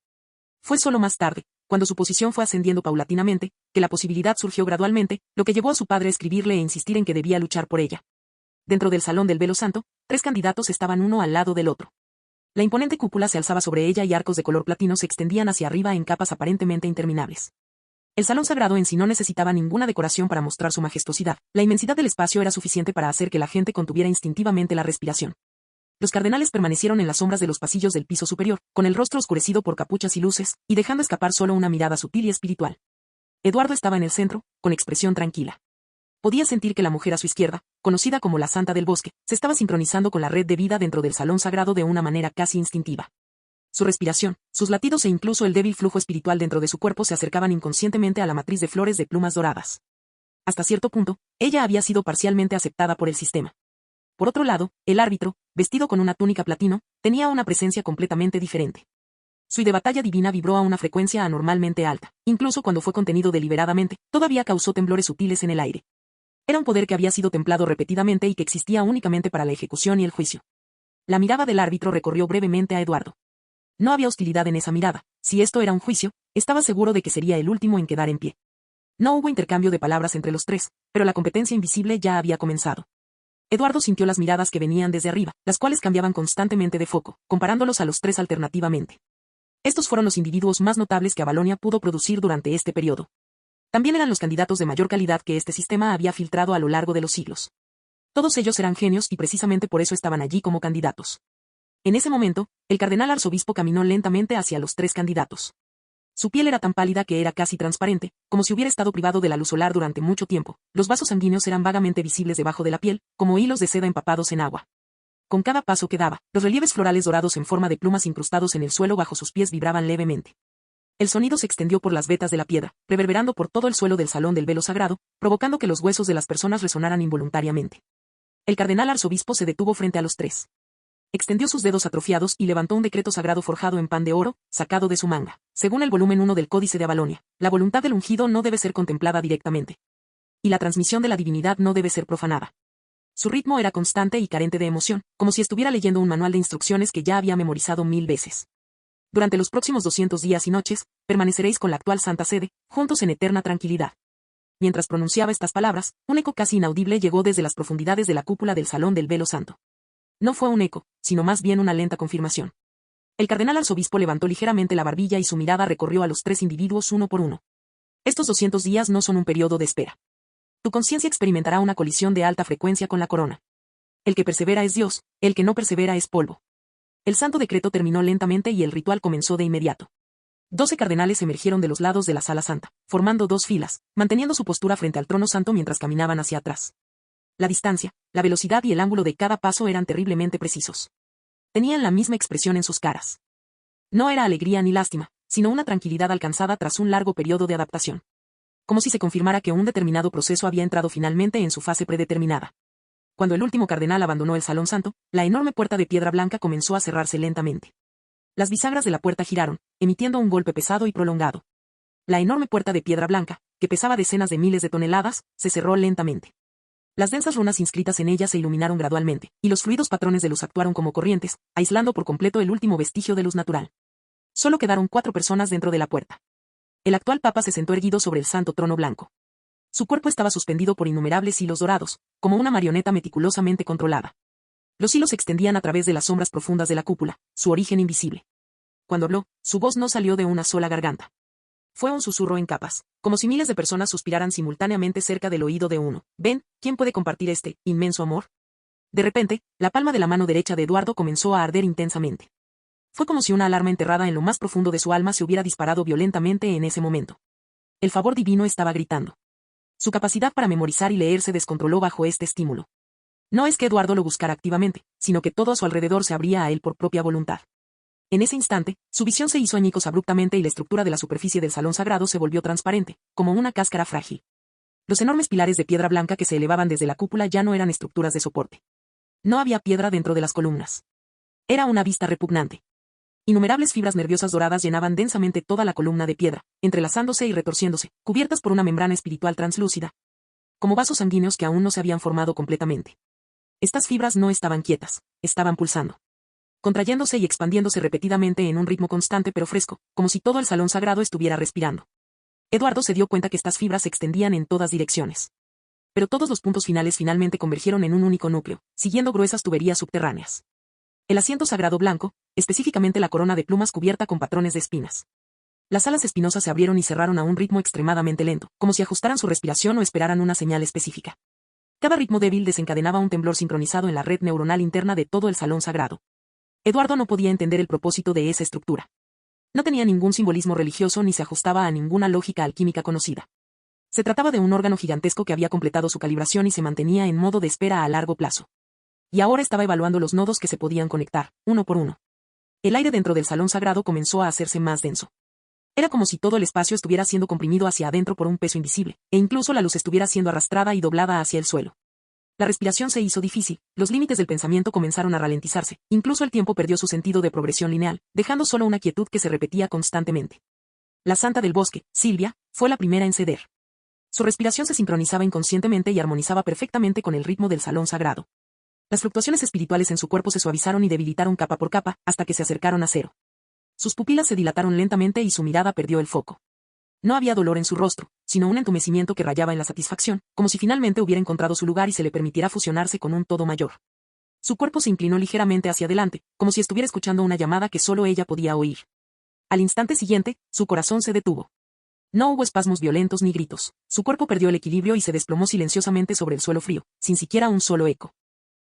Fue solo más tarde, cuando su posición fue ascendiendo paulatinamente, que la posibilidad surgió gradualmente, lo que llevó a su padre a escribirle e insistir en que debía luchar por ella. Dentro del Salón del Velo Santo, 3 candidatos estaban uno al lado del otro. La imponente cúpula se alzaba sobre ella y arcos de color platino se extendían hacia arriba en capas aparentemente interminables. El salón sagrado en sí no necesitaba ninguna decoración para mostrar su majestuosidad. La inmensidad del espacio era suficiente para hacer que la gente contuviera instintivamente la respiración. Los cardenales permanecieron en las sombras de los pasillos del piso superior, con el rostro oscurecido por capuchas y luces, y dejando escapar solo una mirada sutil y espiritual. Eduardo estaba en el centro, con expresión tranquila. Podía sentir que la mujer a su izquierda, conocida como la Santa del Bosque, se estaba sincronizando con la red de vida dentro del salón sagrado de una manera casi instintiva. Su respiración, sus latidos e incluso el débil flujo espiritual dentro de su cuerpo se acercaban inconscientemente a la matriz de flores de plumas doradas. Hasta cierto punto, ella había sido parcialmente aceptada por el sistema. Por otro lado, el árbitro, vestido con una túnica platino, tenía una presencia completamente diferente. Su de batalla divina vibró a una frecuencia anormalmente alta, incluso cuando fue contenido deliberadamente, todavía causó temblores sutiles en el aire. Era un poder que había sido templado repetidamente y que existía únicamente para la ejecución y el juicio. La mirada del árbitro recorrió brevemente a Eduardo. No había hostilidad en esa mirada. Si esto era un juicio, estaba seguro de que sería el último en quedar en pie. No hubo intercambio de palabras entre los tres, pero la competencia invisible ya había comenzado. Eduardo sintió las miradas que venían desde arriba, las cuales cambiaban constantemente de foco, comparándolos a los tres alternativamente. Estos fueron los individuos más notables que Avalonia pudo producir durante este periodo. También eran los candidatos de mayor calidad que este sistema había filtrado a lo largo de los siglos. Todos ellos eran genios y precisamente por eso estaban allí como candidatos. En ese momento, el cardenal arzobispo caminó lentamente hacia los tres candidatos. Su piel era tan pálida que era casi transparente, como si hubiera estado privado de la luz solar durante mucho tiempo. Los vasos sanguíneos eran vagamente visibles debajo de la piel, como hilos de seda empapados en agua. Con cada paso que daba, los relieves florales dorados en forma de plumas incrustados en el suelo bajo sus pies vibraban levemente. El sonido se extendió por las vetas de la piedra, reverberando por todo el suelo del salón del velo sagrado, provocando que los huesos de las personas resonaran involuntariamente. El cardenal arzobispo se detuvo frente a los tres. Extendió sus dedos atrofiados y levantó un decreto sagrado forjado en pan de oro, sacado de su manga. Según el volumen 1 del Códice de Avalonia, la voluntad del ungido no debe ser contemplada directamente. Y la transmisión de la divinidad no debe ser profanada. Su ritmo era constante y carente de emoción, como si estuviera leyendo un manual de instrucciones que ya había memorizado 1000 veces. Durante los próximos 200 días y noches, permaneceréis con la actual Santa Sede, juntos en eterna tranquilidad. Mientras pronunciaba estas palabras, un eco casi inaudible llegó desde las profundidades de la cúpula del Salón del Velo Santo. No fue un eco, sino más bien una lenta confirmación. El cardenal arzobispo levantó ligeramente la barbilla y su mirada recorrió a los tres individuos uno por uno. Estos 200 días no son un periodo de espera. Tu conciencia experimentará una colisión de alta frecuencia con la corona. El que persevera es Dios, el que no persevera es polvo. El santo decreto terminó lentamente y el ritual comenzó de inmediato. 12 cardenales emergieron de los lados de la sala santa, formando dos filas, manteniendo su postura frente al trono santo mientras caminaban hacia atrás. La distancia, la velocidad y el ángulo de cada paso eran terriblemente precisos. Tenían la misma expresión en sus caras. No era alegría ni lástima, sino una tranquilidad alcanzada tras un largo periodo de adaptación. Como si se confirmara que un determinado proceso había entrado finalmente en su fase predeterminada. Cuando el último cardenal abandonó el salón santo, la enorme puerta de piedra blanca comenzó a cerrarse lentamente. Las bisagras de la puerta giraron, emitiendo un golpe pesado y prolongado. La enorme puerta de piedra blanca, que pesaba decenas de miles de toneladas, se cerró lentamente. Las densas runas inscritas en ella se iluminaron gradualmente, y los fluidos patrones de luz actuaron como corrientes, aislando por completo el último vestigio de luz natural. Solo quedaron 4 personas dentro de la puerta. El actual papa se sentó erguido sobre el santo trono blanco. Su cuerpo estaba suspendido por innumerables hilos dorados, como una marioneta meticulosamente controlada. Los hilos se extendían a través de las sombras profundas de la cúpula, su origen invisible. Cuando habló, su voz no salió de una sola garganta. Fue un susurro en capas, como si miles de personas suspiraran simultáneamente cerca del oído de uno. ¿Ven, quién puede compartir este inmenso amor? De repente, la palma de la mano derecha de Eduardo comenzó a arder intensamente. Fue como si una alarma enterrada en lo más profundo de su alma se hubiera disparado violentamente en ese momento. El favor divino estaba gritando. Su capacidad para memorizar y leer se descontroló bajo este estímulo. No es que Eduardo lo buscara activamente, sino que todo a su alrededor se abría a él por propia voluntad. En ese instante, su visión se hizo añicos abruptamente y la estructura de la superficie del salón sagrado se volvió transparente, como una cáscara frágil. Los enormes pilares de piedra blanca que se elevaban desde la cúpula ya no eran estructuras de soporte. No había piedra dentro de las columnas. Era una vista repugnante. Innumerables fibras nerviosas doradas llenaban densamente toda la columna de piedra, entrelazándose y retorciéndose, cubiertas por una membrana espiritual translúcida, como vasos sanguíneos que aún no se habían formado completamente. Estas fibras no estaban quietas, estaban pulsando, contrayéndose y expandiéndose repetidamente en un ritmo constante pero fresco, como si todo el salón sagrado estuviera respirando. Eduardo se dio cuenta que estas fibras se extendían en todas direcciones. Pero todos los puntos finales finalmente convergieron en un único núcleo, siguiendo gruesas tuberías subterráneas. El asiento sagrado blanco, específicamente la corona de plumas cubierta con patrones de espinas. Las alas espinosas se abrieron y cerraron a un ritmo extremadamente lento, como si ajustaran su respiración o esperaran una señal específica. Cada ritmo débil desencadenaba un temblor sincronizado en la red neuronal interna de todo el salón sagrado. Eduardo no podía entender el propósito de esa estructura. No tenía ningún simbolismo religioso ni se ajustaba a ninguna lógica alquímica conocida. Se trataba de un órgano gigantesco que había completado su calibración y se mantenía en modo de espera a largo plazo. Y ahora estaba evaluando los nodos que se podían conectar, uno por uno. El aire dentro del salón sagrado comenzó a hacerse más denso. Era como si todo el espacio estuviera siendo comprimido hacia adentro por un peso invisible, e incluso la luz estuviera siendo arrastrada y doblada hacia el suelo. La respiración se hizo difícil, los límites del pensamiento comenzaron a ralentizarse, incluso el tiempo perdió su sentido de progresión lineal, dejando solo una quietud que se repetía constantemente. La santa del bosque, Sylvia, fue la primera en ceder. Su respiración se sincronizaba inconscientemente y armonizaba perfectamente con el ritmo del salón sagrado. Las fluctuaciones espirituales en su cuerpo se suavizaron y debilitaron capa por capa, hasta que se acercaron a cero. Sus pupilas se dilataron lentamente y su mirada perdió el foco. No había dolor en su rostro, sino un entumecimiento que rayaba en la satisfacción, como si finalmente hubiera encontrado su lugar y se le permitiera fusionarse con un todo mayor. Su cuerpo se inclinó ligeramente hacia adelante, como si estuviera escuchando una llamada que solo ella podía oír. Al instante siguiente, su corazón se detuvo. No hubo espasmos violentos ni gritos. Su cuerpo perdió el equilibrio y se desplomó silenciosamente sobre el suelo frío, sin siquiera un solo eco.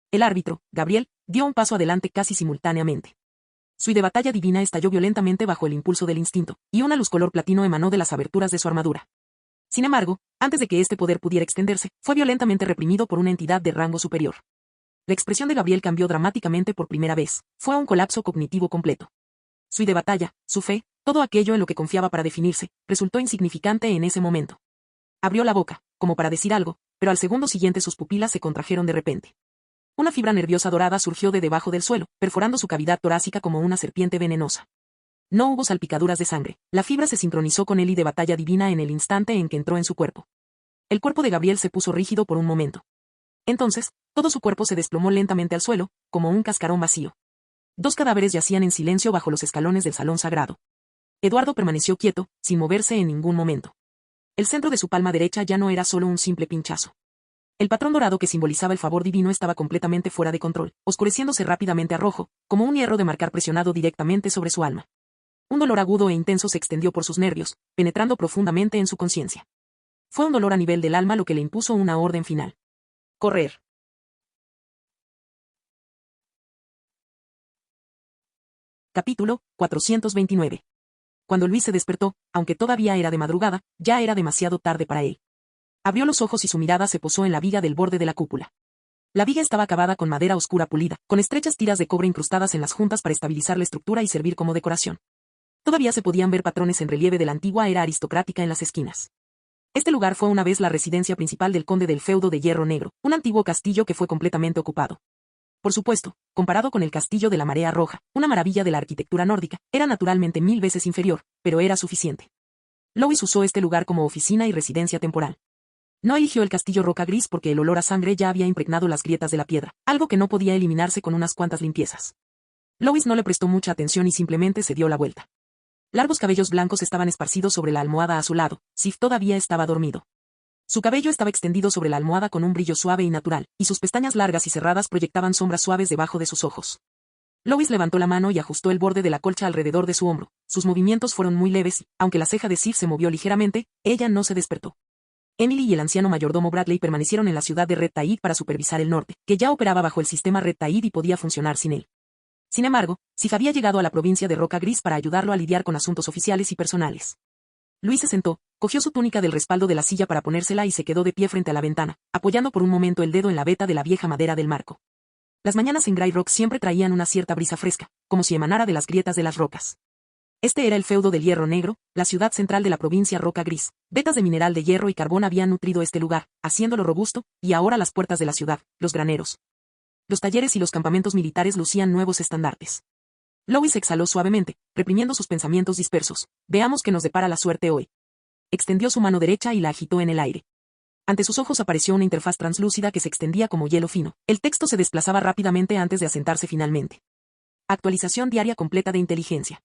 El árbitro, Gabriel, dio un paso adelante casi simultáneamente. Su de batalla divina estalló violentamente bajo el impulso del instinto, y una luz color platino emanó de las aberturas de su armadura. Sin embargo, antes de que este poder pudiera extenderse, fue violentamente reprimido por una entidad de rango superior. La expresión de Gabriel cambió dramáticamente por primera vez. Fue un colapso cognitivo completo. Su de batalla, su fe, todo aquello en lo que confiaba para definirse, resultó insignificante en ese momento. Abrió la boca, como para decir algo, pero al segundo siguiente sus pupilas se contrajeron de repente. Una fibra nerviosa dorada surgió de debajo del suelo, perforando su cavidad torácica como una serpiente venenosa. No hubo salpicaduras de sangre, la fibra se sincronizó con el de batalla divina en el instante en que entró en su cuerpo. El cuerpo de Gabriel se puso rígido por un momento. Entonces, todo su cuerpo se desplomó lentamente al suelo, como un cascarón vacío. 2 cadáveres yacían en silencio bajo los escalones del salón sagrado. Eduardo permaneció quieto, sin moverse en ningún momento. El centro de su palma derecha ya no era solo un simple pinchazo. El patrón dorado que simbolizaba el favor divino estaba completamente fuera de control, oscureciéndose rápidamente a rojo, como un hierro de marcar presionado directamente sobre su alma. Un dolor agudo e intenso se extendió por sus nervios, penetrando profundamente en su conciencia. Fue un dolor a nivel del alma lo que le impuso una orden final. Correr. Capítulo 429. Cuando Luis se despertó, aunque todavía era de madrugada, ya era demasiado tarde para él. Abrió los ojos y su mirada se posó en la viga del borde de la cúpula. La viga estaba acabada con madera oscura pulida, con estrechas tiras de cobre incrustadas en las juntas para estabilizar la estructura y servir como decoración. Todavía se podían ver patrones en relieve de la antigua era aristocrática en las esquinas. Este lugar fue una vez la residencia principal del conde del feudo de Hierro Negro, un antiguo castillo que fue completamente ocupado. Por supuesto, comparado con el castillo de la Marea Roja, una maravilla de la arquitectura nórdica, era naturalmente 1000 veces inferior, pero era suficiente. Lois usó este lugar como oficina y residencia temporal. No eligió el castillo Roca Gris porque el olor a sangre ya había impregnado las grietas de la piedra, algo que no podía eliminarse con unas cuantas limpiezas. Lois no le prestó mucha atención y simplemente se dio la vuelta. Largos cabellos blancos estaban esparcidos sobre la almohada a su lado. Sif todavía estaba dormido. Su cabello estaba extendido sobre la almohada con un brillo suave y natural, y sus pestañas largas y cerradas proyectaban sombras suaves debajo de sus ojos. Lois levantó la mano y ajustó el borde de la colcha alrededor de su hombro. Sus movimientos fueron muy leves y, aunque la ceja de Sif se movió ligeramente, ella no se despertó. Emily y el anciano mayordomo Bradley permanecieron en la ciudad de Red Taid para supervisar el norte, que ya operaba bajo el sistema Red Taid y podía funcionar sin él. Sin embargo, Sif había llegado a la provincia de Roca Gris para ayudarlo a lidiar con asuntos oficiales y personales. Luis se sentó, cogió su túnica del respaldo de la silla para ponérsela y se quedó de pie frente a la ventana, apoyando por un momento el dedo en la veta de la vieja madera del marco. Las mañanas en Grey Rock siempre traían una cierta brisa fresca, como si emanara de las grietas de las rocas. Este era el feudo del Hierro Negro, la ciudad central de la provincia Roca Gris. Vetas de mineral de hierro y carbón habían nutrido este lugar, haciéndolo robusto, y ahora las puertas de la ciudad, los graneros, los talleres y los campamentos militares lucían nuevos estandartes. Lois exhaló suavemente, reprimiendo sus pensamientos dispersos. Veamos qué nos depara la suerte hoy. Extendió su mano derecha y la agitó en el aire. Ante sus ojos apareció una interfaz translúcida que se extendía como hielo fino. El texto se desplazaba rápidamente antes de asentarse finalmente. Actualización diaria completa de inteligencia.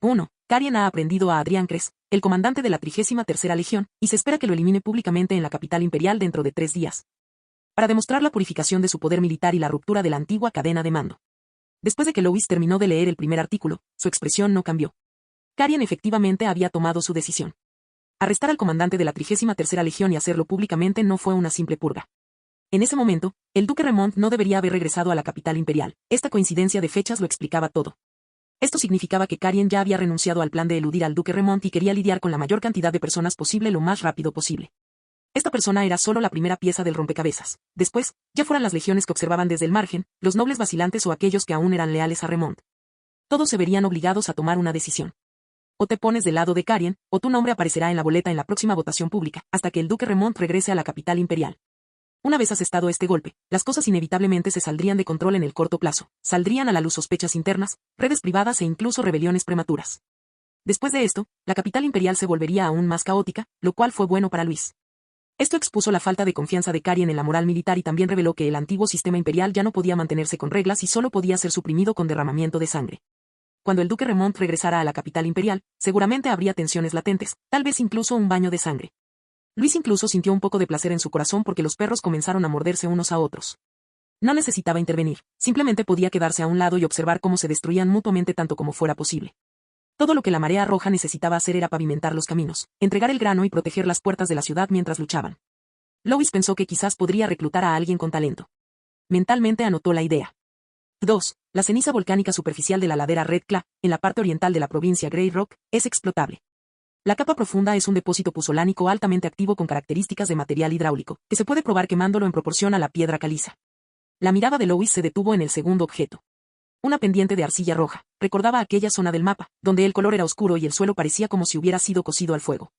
1. Carien ha aprendido a Adrián Cres, el comandante de la 33ª Legión, y se espera que lo elimine públicamente en la capital imperial dentro de 3 días. Para demostrar la purificación de su poder militar y la ruptura de la antigua cadena de mando. Después de que Lois terminó de leer el primer artículo, su expresión no cambió. Carien efectivamente había tomado su decisión. Arrestar al comandante de la 33ª Legión y hacerlo públicamente no fue una simple purga. En ese momento, el duque Remont no debería haber regresado a la capital imperial. Esta coincidencia de fechas lo explicaba todo. Esto significaba que Carien ya había renunciado al plan de eludir al duque Remont y quería lidiar con la mayor cantidad de personas posible lo más rápido posible. Esta persona era solo la primera pieza del rompecabezas. Después, ya fueran las legiones que observaban desde el margen, los nobles vacilantes o aquellos que aún eran leales a Remont. Todos se verían obligados a tomar una decisión. O te pones del lado de Carien, o tu nombre aparecerá en la boleta en la próxima votación pública, hasta que el duque Remont regrese a la capital imperial. Una vez asestado este golpe, las cosas inevitablemente se saldrían de control en el corto plazo, saldrían a la luz sospechas internas, redes privadas e incluso rebeliones prematuras. Después de esto, la capital imperial se volvería aún más caótica, lo cual fue bueno para Luis. Esto expuso la falta de confianza de Carien en la moral militar y también reveló que el antiguo sistema imperial ya no podía mantenerse con reglas y solo podía ser suprimido con derramamiento de sangre. Cuando el duque Remont regresara a la capital imperial, seguramente habría tensiones latentes, tal vez incluso un baño de sangre. Luis incluso sintió un poco de placer en su corazón porque los perros comenzaron a morderse unos a otros. No necesitaba intervenir, simplemente podía quedarse a un lado y observar cómo se destruían mutuamente tanto como fuera posible. Todo lo que la marea roja necesitaba hacer era pavimentar los caminos, entregar el grano y proteger las puertas de la ciudad mientras luchaban. Lois pensó que quizás podría reclutar a alguien con talento. Mentalmente anotó la idea. 2. La ceniza volcánica superficial de la ladera Red Claw, en la parte oriental de la provincia Grey Rock, es explotable. La capa profunda es un depósito puzolánico altamente activo con características de material hidráulico, que se puede probar quemándolo en proporción a la piedra caliza. La mirada de Lois se detuvo en el segundo objeto. Una pendiente de arcilla roja, recordaba aquella zona del mapa, donde el color era oscuro y el suelo parecía como si hubiera sido cocido al fuego.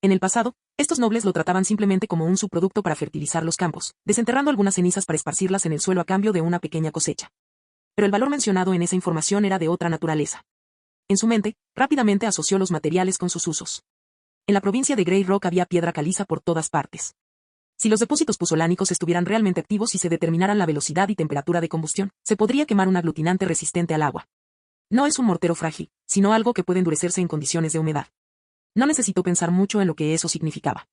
En el pasado, estos nobles lo trataban simplemente como un subproducto para fertilizar los campos, desenterrando algunas cenizas para esparcirlas en el suelo a cambio de una pequeña cosecha. Pero el valor mencionado en esa información era de otra naturaleza. En su mente, rápidamente asoció los materiales con sus usos. En la provincia de Grey Rock había piedra caliza por todas partes. Si los depósitos puzolánicos estuvieran realmente activos y se determinaran la velocidad y temperatura de combustión, se podría quemar un aglutinante resistente al agua. No es un mortero frágil, sino algo que puede endurecerse en condiciones de humedad. No necesitó pensar mucho en lo que eso significaba.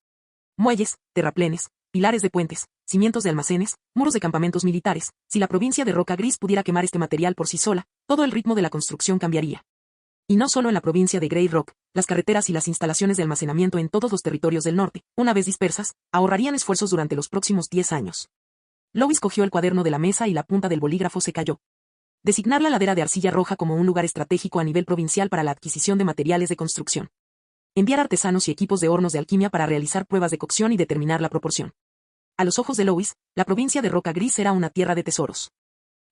Muelles, terraplenes, pilares de puentes, cimientos de almacenes, muros de campamentos militares. Si la provincia de Roca Gris pudiera quemar este material por sí sola, todo el ritmo de la construcción cambiaría. Y no solo en la provincia de Grey Rock, las carreteras y las instalaciones de almacenamiento en todos los territorios del norte, una vez dispersas, ahorrarían esfuerzos durante los próximos 10 años. Lois cogió el cuaderno de la mesa y la punta del bolígrafo se cayó. Designar la ladera de arcilla roja como un lugar estratégico a nivel provincial para la adquisición de materiales de construcción. Enviar artesanos y equipos de hornos de alquimia para realizar pruebas de cocción y determinar la proporción. A los ojos de Lois, la provincia de Roca Gris era una tierra de tesoros.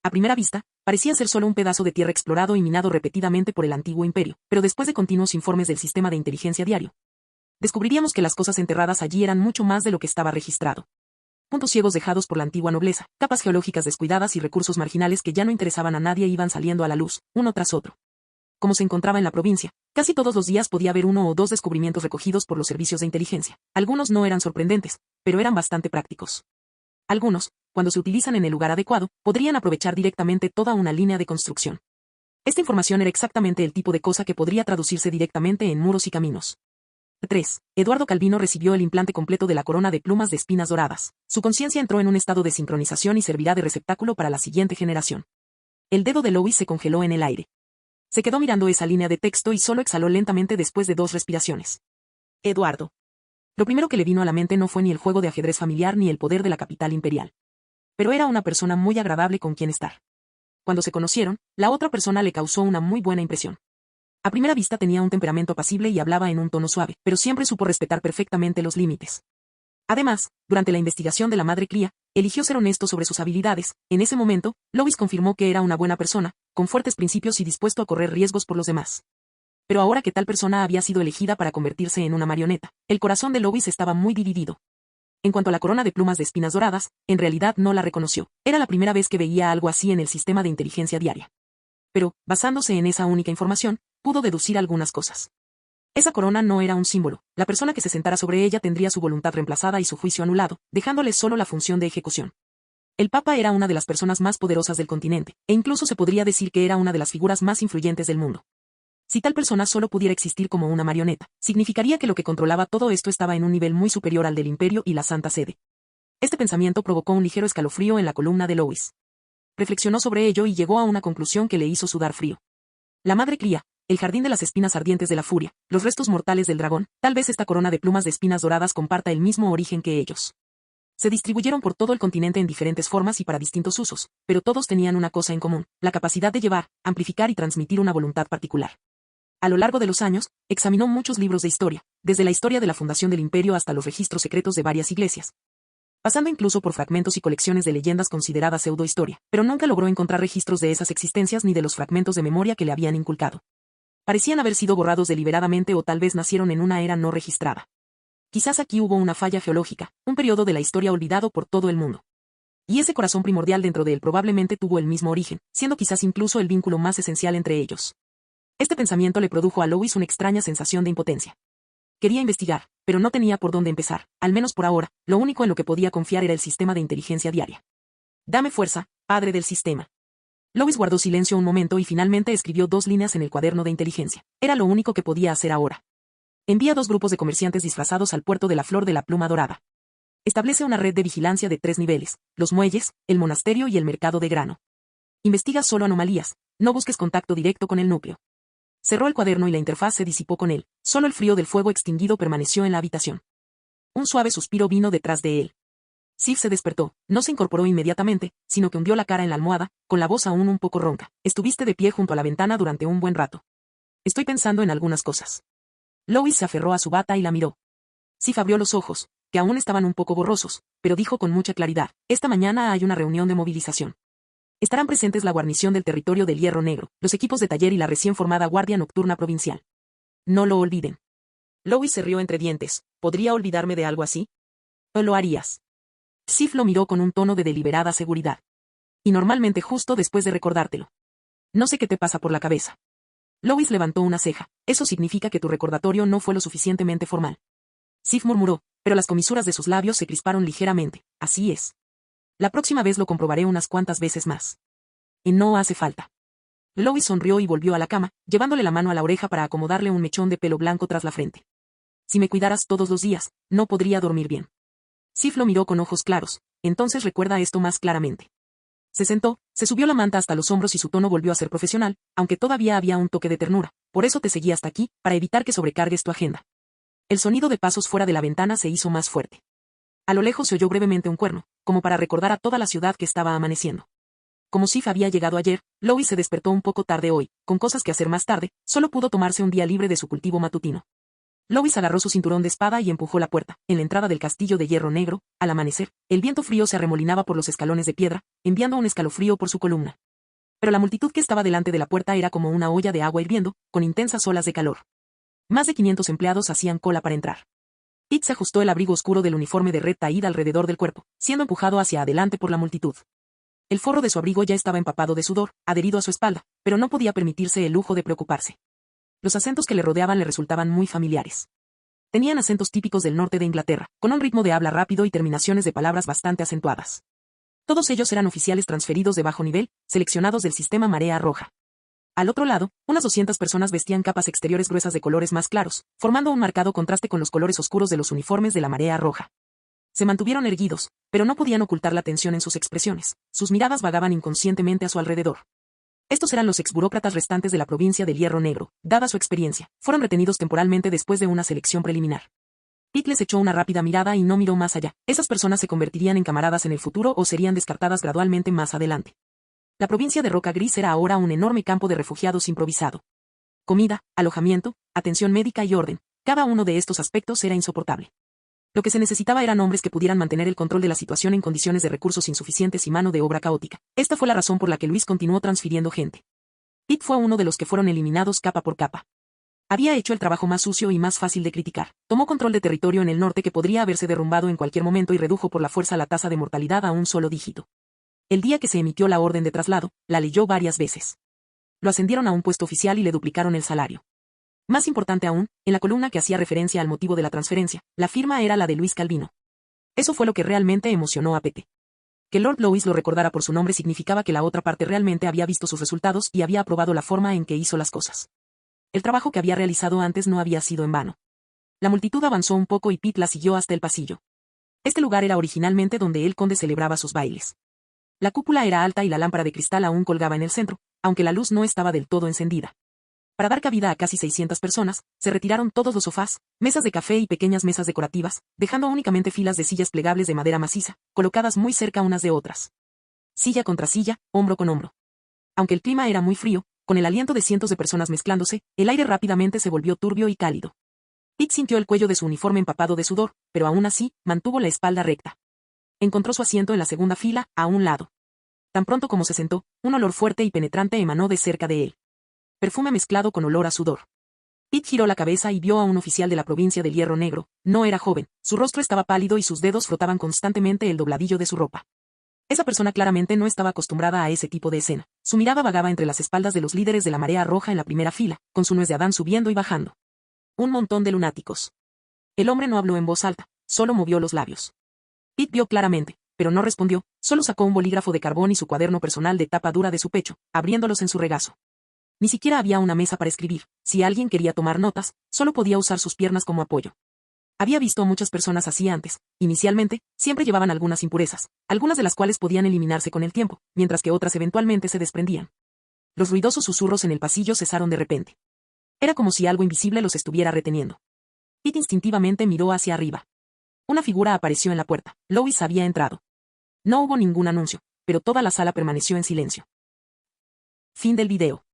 A primera vista, parecía ser solo un pedazo de tierra explorado y minado repetidamente por el antiguo imperio, pero después de continuos informes del sistema de inteligencia diario, descubriríamos que las cosas enterradas allí eran mucho más de lo que estaba registrado. Puntos ciegos dejados por la antigua nobleza, capas geológicas descuidadas y recursos marginales que ya no interesaban a nadie iban saliendo a la luz, uno tras otro. Como se encontraba en la provincia, casi todos los días podía haber uno o dos descubrimientos recogidos por los servicios de inteligencia. Algunos no eran sorprendentes, pero eran bastante prácticos. Algunos, cuando se utilizan en el lugar adecuado, podrían aprovechar directamente toda una línea de construcción. Esta información era exactamente el tipo de cosa que podría traducirse directamente en muros y caminos. 3. Eduardo Calvino recibió el implante completo de la corona de plumas de espinas doradas. Su conciencia entró en un estado de sincronización y servirá de receptáculo para la siguiente generación. El dedo de Lois se congeló en el aire. Se quedó mirando esa línea de texto y solo exhaló lentamente después de 2 respiraciones. Eduardo. Lo primero que le vino a la mente no fue ni el juego de ajedrez familiar ni el poder de la capital imperial. Pero era una persona muy agradable con quien estar. Cuando se conocieron, la otra persona le causó una muy buena impresión. A primera vista tenía un temperamento apacible y hablaba en un tono suave, pero siempre supo respetar perfectamente los límites. Además, durante la investigación de la madre cría, eligió ser honesto sobre sus habilidades. En ese momento, Lois confirmó que era una buena persona, con fuertes principios y dispuesto a correr riesgos por los demás. Pero ahora que tal persona había sido elegida para convertirse en una marioneta, el corazón de Lois estaba muy dividido. En cuanto a la corona de plumas de espinas doradas, en realidad no la reconoció. Era la primera vez que veía algo así en el sistema de inteligencia diaria. Pero, basándose en esa única información, pudo deducir algunas cosas. Esa corona no era un símbolo. La persona que se sentara sobre ella tendría su voluntad reemplazada y su juicio anulado, dejándole solo la función de ejecución. El Papa era una de las personas más poderosas del continente, e incluso se podría decir que era una de las figuras más influyentes del mundo. Si tal persona solo pudiera existir como una marioneta, significaría que lo que controlaba todo esto estaba en un nivel muy superior al del Imperio y la Santa Sede. Este pensamiento provocó un ligero escalofrío en la columna de Lois. Reflexionó sobre ello y llegó a una conclusión que le hizo sudar frío. La madre cría, el jardín de las espinas ardientes de la furia, los restos mortales del dragón, tal vez esta corona de plumas de espinas doradas comparta el mismo origen que ellos. Se distribuyeron por todo el continente en diferentes formas y para distintos usos, pero todos tenían una cosa en común, la capacidad de llevar, amplificar y transmitir una voluntad particular. A lo largo de los años, examinó muchos libros de historia, desde la historia de la fundación del imperio hasta los registros secretos de varias iglesias, pasando incluso por fragmentos y colecciones de leyendas consideradas pseudohistoria, pero nunca logró encontrar registros de esas existencias ni de los fragmentos de memoria que le habían inculcado. Parecían haber sido borrados deliberadamente o tal vez nacieron en una era no registrada. Quizás aquí hubo una falla geológica, un periodo de la historia olvidado por todo el mundo. Y ese corazón primordial dentro de él probablemente tuvo el mismo origen, siendo quizás incluso el vínculo más esencial entre ellos. Este pensamiento le produjo a Lois una extraña sensación de impotencia. Quería investigar, pero no tenía por dónde empezar, al menos por ahora, lo único en lo que podía confiar era el sistema de inteligencia diaria. Dame fuerza, padre del sistema. Lois guardó silencio un momento y finalmente escribió 2 líneas en el cuaderno de inteligencia. Era lo único que podía hacer ahora. Envía 2 grupos de comerciantes disfrazados al puerto de la Flor de la Pluma Dorada. Establece una red de vigilancia de 3 niveles, los muelles, el monasterio y el mercado de grano. Investiga solo anomalías, no busques contacto directo con el núcleo. Cerró el cuaderno y la interfaz se disipó con él, solo el frío del fuego extinguido permaneció en la habitación. Un suave suspiro vino detrás de él. Sif se despertó, no se incorporó inmediatamente, sino que hundió la cara en la almohada, con la voz aún un poco ronca. Estuviste de pie junto a la ventana durante un buen rato. Estoy pensando en algunas cosas. Lois se aferró a su bata y la miró. Sif abrió los ojos, que aún estaban un poco borrosos, pero dijo con mucha claridad, esta mañana hay una reunión de movilización. Estarán presentes la guarnición del territorio del Hierro Negro, los equipos de taller y la recién formada Guardia Nocturna Provincial. No lo olviden. Lois se rió entre dientes. ¿Podría olvidarme de algo así? ¿O lo harías? Sif lo miró con un tono de deliberada seguridad. Y normalmente justo después de recordártelo. No sé qué te pasa por la cabeza. Lois levantó una ceja. Eso significa que tu recordatorio no fue lo suficientemente formal. Sif murmuró, pero las comisuras de sus labios se crisparon ligeramente. Así es. La próxima vez lo comprobaré unas cuantas veces más. Y no hace falta. Lois sonrió y volvió a la cama, llevándole la mano a la oreja para acomodarle un mechón de pelo blanco tras la frente. Si me cuidaras todos los días, no podría dormir bien. Sif lo miró con ojos claros. Entonces recuerda esto más claramente. Se sentó, se subió la manta hasta los hombros y su tono volvió a ser profesional, aunque todavía había un toque de ternura. Por eso te seguí hasta aquí, para evitar que sobrecargues tu agenda. El sonido de pasos fuera de la ventana se hizo más fuerte. A lo lejos se oyó brevemente un cuerno, como para recordar a toda la ciudad que estaba amaneciendo. Como Sif había llegado ayer, Lois se despertó un poco tarde hoy, con cosas que hacer más tarde, solo pudo tomarse un día libre de su cultivo matutino. Lois agarró su cinturón de espada y empujó la puerta. En la entrada del castillo de Hierro Negro, al amanecer, el viento frío se arremolinaba por los escalones de piedra, enviando un escalofrío por su columna. Pero la multitud que estaba delante de la puerta era como una olla de agua hirviendo, con intensas olas de calor. Más de 500 empleados hacían cola para entrar. Pete se ajustó el abrigo oscuro del uniforme de red taída alrededor del cuerpo, siendo empujado hacia adelante por la multitud. El forro de su abrigo ya estaba empapado de sudor, adherido a su espalda, pero no podía permitirse el lujo de preocuparse. Los acentos que le rodeaban le resultaban muy familiares. Tenían acentos típicos del norte de Inglaterra, con un ritmo de habla rápido y terminaciones de palabras bastante acentuadas. Todos ellos eran oficiales transferidos de bajo nivel, seleccionados del sistema Marea Roja. Al otro lado, unas 200 personas vestían capas exteriores gruesas de colores más claros, formando un marcado contraste con los colores oscuros de los uniformes de la Marea Roja. Se mantuvieron erguidos, pero no podían ocultar la tensión en sus expresiones. Sus miradas vagaban inconscientemente a su alrededor. Estos eran los exburócratas restantes de la provincia del Hierro Negro. Dada su experiencia, fueron retenidos temporalmente después de una selección preliminar. Pete les echó una rápida mirada y no miró más allá. Esas personas se convertirían en camaradas en el futuro o serían descartadas gradualmente más adelante. La provincia de Roca Gris era ahora un enorme campo de refugiados improvisado. Comida, alojamiento, atención médica y orden, cada uno de estos aspectos era insoportable. Lo que se necesitaba eran hombres que pudieran mantener el control de la situación en condiciones de recursos insuficientes y mano de obra caótica. Esta fue la razón por la que Luis continuó transfiriendo gente. Pete fue uno de los que fueron eliminados capa por capa. Había hecho el trabajo más sucio y más fácil de criticar. Tomó control de territorio en el norte que podría haberse derrumbado en cualquier momento y redujo por la fuerza la tasa de mortalidad a un solo dígito. El día que se emitió la orden de traslado, la leyó varias veces. Lo ascendieron a un puesto oficial y le duplicaron el salario. Más importante aún, en la columna que hacía referencia al motivo de la transferencia, la firma era la de Luis Calvino. Eso fue lo que realmente emocionó a Pete. Que Lord Lois lo recordara por su nombre significaba que la otra parte realmente había visto sus resultados y había aprobado la forma en que hizo las cosas. El trabajo que había realizado antes no había sido en vano. La multitud avanzó un poco y Pete la siguió hasta el pasillo. Este lugar era originalmente donde el conde celebraba sus bailes. La cúpula era alta y la lámpara de cristal aún colgaba en el centro, aunque la luz no estaba del todo encendida. Para dar cabida a casi 600 personas, se retiraron todos los sofás, mesas de café y pequeñas mesas decorativas, dejando únicamente filas de sillas plegables de madera maciza, colocadas muy cerca unas de otras. Silla contra silla, hombro con hombro. Aunque el clima era muy frío, con el aliento de cientos de personas mezclándose, el aire rápidamente se volvió turbio y cálido. Pete sintió el cuello de su uniforme empapado de sudor, pero aún así, mantuvo la espalda recta. Encontró su asiento en la segunda fila, a un lado. Tan pronto como se sentó, un olor fuerte y penetrante emanó de cerca de él. Perfume mezclado con olor a sudor. Pete giró la cabeza y vio a un oficial de la provincia del Hierro Negro. No era joven, su rostro estaba pálido y sus dedos frotaban constantemente el dobladillo de su ropa. Esa persona claramente no estaba acostumbrada a ese tipo de escena. Su mirada vagaba entre las espaldas de los líderes de la marea roja en la primera fila, con su nuez de Adán subiendo y bajando. Un montón de lunáticos. El hombre no habló en voz alta, solo movió los labios. Pete vio claramente, pero no respondió, solo sacó un bolígrafo de carbón y su cuaderno personal de tapa dura de su pecho, abriéndolos en su regazo. Ni siquiera había una mesa para escribir. Si alguien quería tomar notas, solo podía usar sus piernas como apoyo. Había visto a muchas personas así antes. Inicialmente, siempre llevaban algunas impurezas, algunas de las cuales podían eliminarse con el tiempo, mientras que otras eventualmente se desprendían. Los ruidosos susurros en el pasillo cesaron de repente. Era como si algo invisible los estuviera reteniendo. Pete instintivamente miró hacia arriba. Una figura apareció en la puerta. Lois había entrado. No hubo ningún anuncio, pero toda la sala permaneció en silencio. Fin del video.